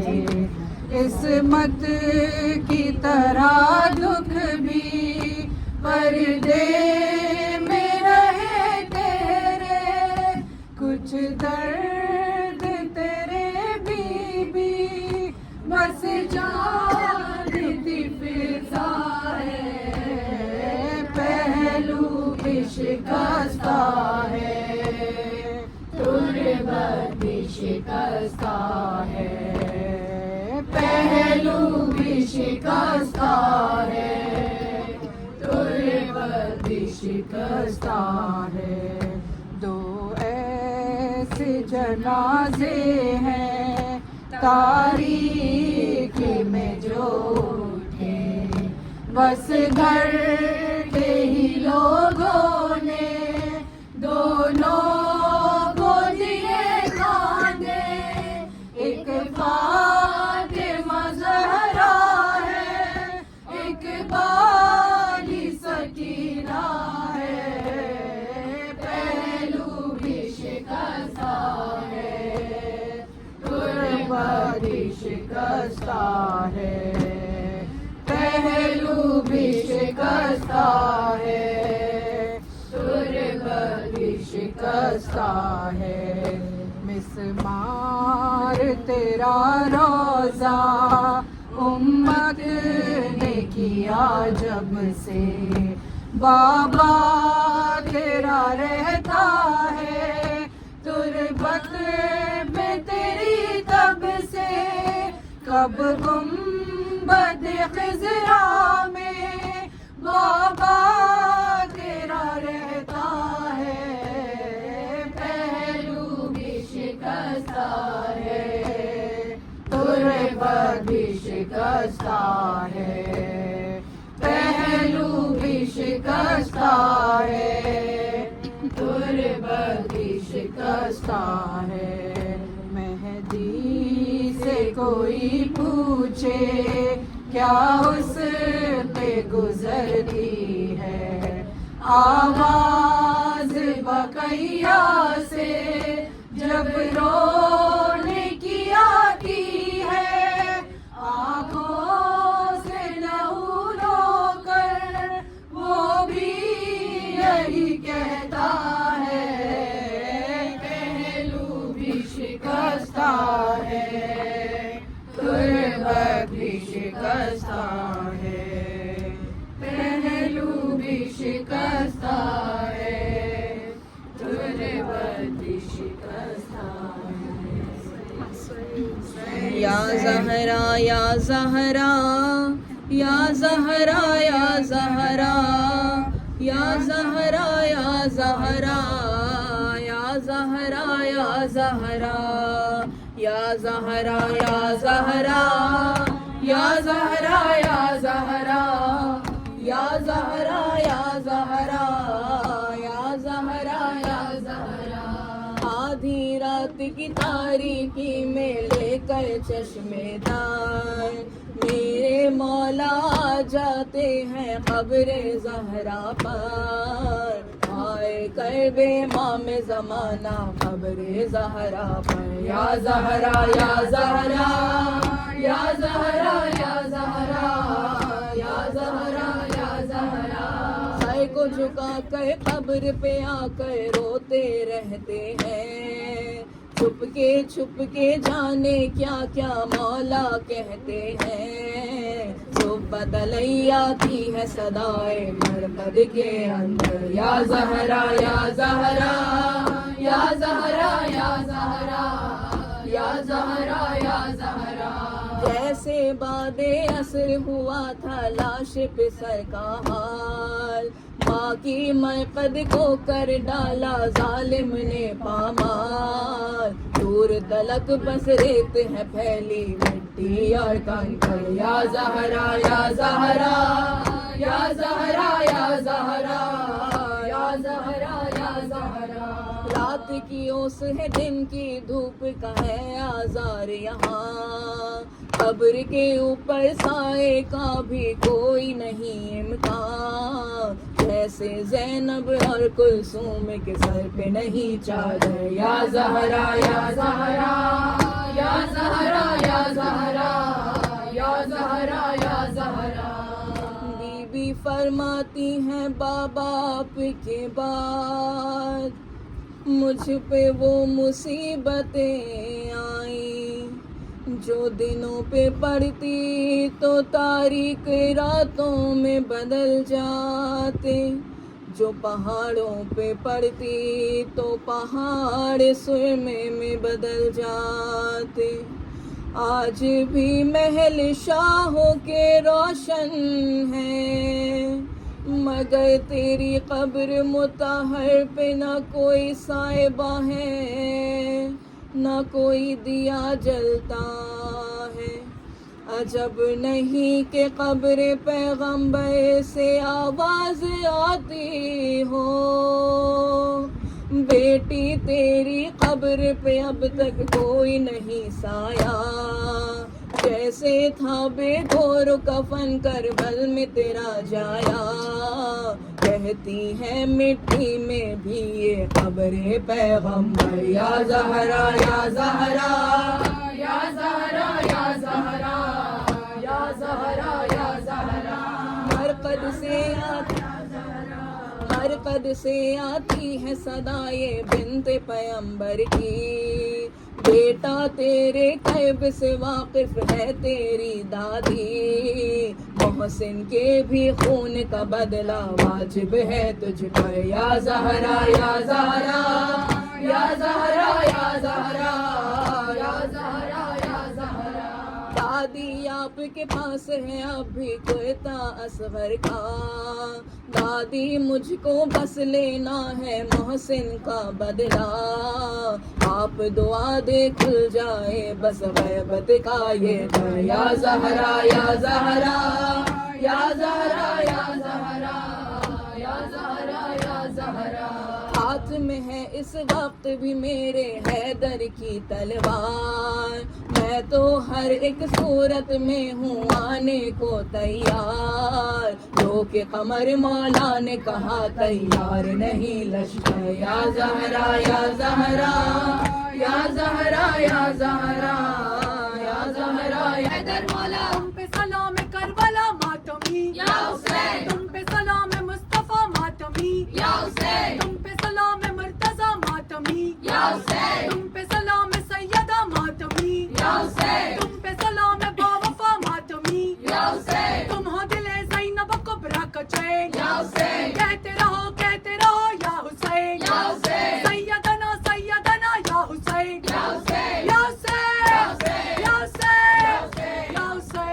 عصمت کی طرح دکھ بھی پردے میں رہے تیرے، کچھ درد تیرے بی بس جانتی فضا ہے، پہلو بھی شکستہ ہے، تربت بھی شکستہ ہے، پہلو بھی شکستہ ہے، تربت بھی شکستہ ہے، دو ایسے جنازے ہیں تاریکی میں جو اٹھے، بس گھر کے ہی لوگوں نے دونوں کو دیے کاندھے، ایک فاطمہ زہرا ہے، ایک بالی سکینہ ہے، پہلو بھی شکستہ ہے، تربت بھی شکستہ ہے، پہلو بھی شکستہ ہے، تربت بھی شکستہ ہے، مسمار تیرا روزہ امت نے کیا جب سے، بابا تیرا رہتا ہے تربت میں تیری تب سے، کب گنبد خضرا میں بابا تیرا رہتا ہے، پہلو بھی شکستہ ہے، تربت بھی شکستہ ہے، پہلو بھی شکستہ ہے، تربت بھی شکستہ ہے، مہدی سے کوئی پوچھے کیا اس پہ گزرتی ہے، آواز بقیہ سے جب رونے کی آتی ہے، آنکھوں سے لہو رو کر وہ بھی یہی کہتا ہے، پہلو بھی شکستہ ہے، تربت بھی شکستہ ہے، پہلو بھی شکستہ ہے، تربت بھی شکستہ ہے، یا زہرا یا زہرا یا زہرا یا زہرا یا زہرا یا زہرا یا زہرا یا زہرا یا زہرا یا زہرا یا زہرا یا زہرا یا زہرا یا زہرا یا زہرا یا زہرا، آدھی رات کی تاریکی میں لے کر چشمے دار میرے مولا جاتے ہیں قبر زہرا پر، آئے کرب امام زمانہ قبر زہرا پر، یا زہرا یا زہرا یا زہرا یا زہرا یا زہرا یا زہرا جھکا کر قبر پہ آ کر روتے رہتے ہیں، چھپ کے جانے کیا کیا مولا کہتے ہیں، صبح تلئی آتی ہے صدائے مرقد کے اندر، یا زہرا یا زہرا یا زہرا یا زہرا یا زہرا یا زہرا، جیسے بعد عصر ہوا تھا لاش پہ سر کا حال، ماں کی مرقد کو کر ڈالا ظالم نے پامال، دور تلک بس ریت ہے پھیلی مٹی اور کنکر، یا زہرا یا زہرا یا زہرا یا زہرا یا زہرا یا زہرا، رات کی اوس ہے دن کی دھوپ کا ہے آزار یہاں، قبر کے اوپر سائے کا بھی کوئی نہیں امکان، جیسے زینب اور کلثوم کے سر پہ نہیں چادر، یا زہرا یا زہرا یا زہرا یا زہرا یا زہرا یا زہرا، بی بی فرماتی ہیں بابا آپ کے بعد مجھ پہ وہ مصیبتیں آئیں جو دنوں پہ پڑتی تو تاریک راتوں میں بدل جاتے، جو پہاڑوں پہ پڑتی تو پہاڑ سرمے میں بدل جاتے، آج بھی محل شاہوں کے روشن ہے مگر تیری قبر مطہر پہ نہ کوئی صائبہ ہے نہ کوئی دیا جلتا ہے، عجب نہیں کہ قبر پیغمبر سے آواز آتی ہو، بیٹی تیری قبر پہ اب تک کوئی نہیں سایہ، جیسے تھا بے گور کفن کربل میں تیرا جایا، کہتی ہے مٹی میں بھی یہ قبر پیغمبر، یا زہرا یا زہرا یا زہرا یا زہرا یا زہرا یا زہرا، مرقد سے آتی ہے صدائے بنت پیمبر کی، بیٹا تیرے قیب سے واقف ہے تیری دادی، محسن کے بھی خون کا بدلہ واجب ہے تجھ پر، یا زہرا یا زہرا یا زہرا یا زہرا یا زہرا یا زہرا، دادی آپ کے پاس ہے اب بھی کرتا اصغر کا، دادی مجھ کو بس لینا ہے محسن کا بدلہ، آپ دعا دے کھل جائے بس غیبت کا یہ در، یا زہرا یا زہرا یا زہرا یا زہرا یا زہرا یا زہرا، ہاتھ میں ہے اس وقت بھی میرے حیدر کی تلوار، میں تو ہر ایک صورت میں ہوں آنے کو تیار، جو کہ قمر مولا نے کہا تیار نہیں لشکر، یا زہرا یا زہرا یا زہرا یا زہرا یا زہرا، حیدر مولا تم پہ سلام کربلا ماتمی، یا حسین تم پہ سلام مصطفیٰ ماتمی، یا حسین تم پہ سلام مرتضیٰ ماتمی، یا حسین تم پہ سلام سیدہ ماتمی، یا حسین تم پہ سلام باوفا ماتمی، یا حسین تم ہو دل زینب کبریٰ کا چین، یا حسین کہتے رہو یا حسین، یا حسین سیدنا سیدنا یا حسین، یا حسین یا حسین یا حسین یا حسین یا حسین۔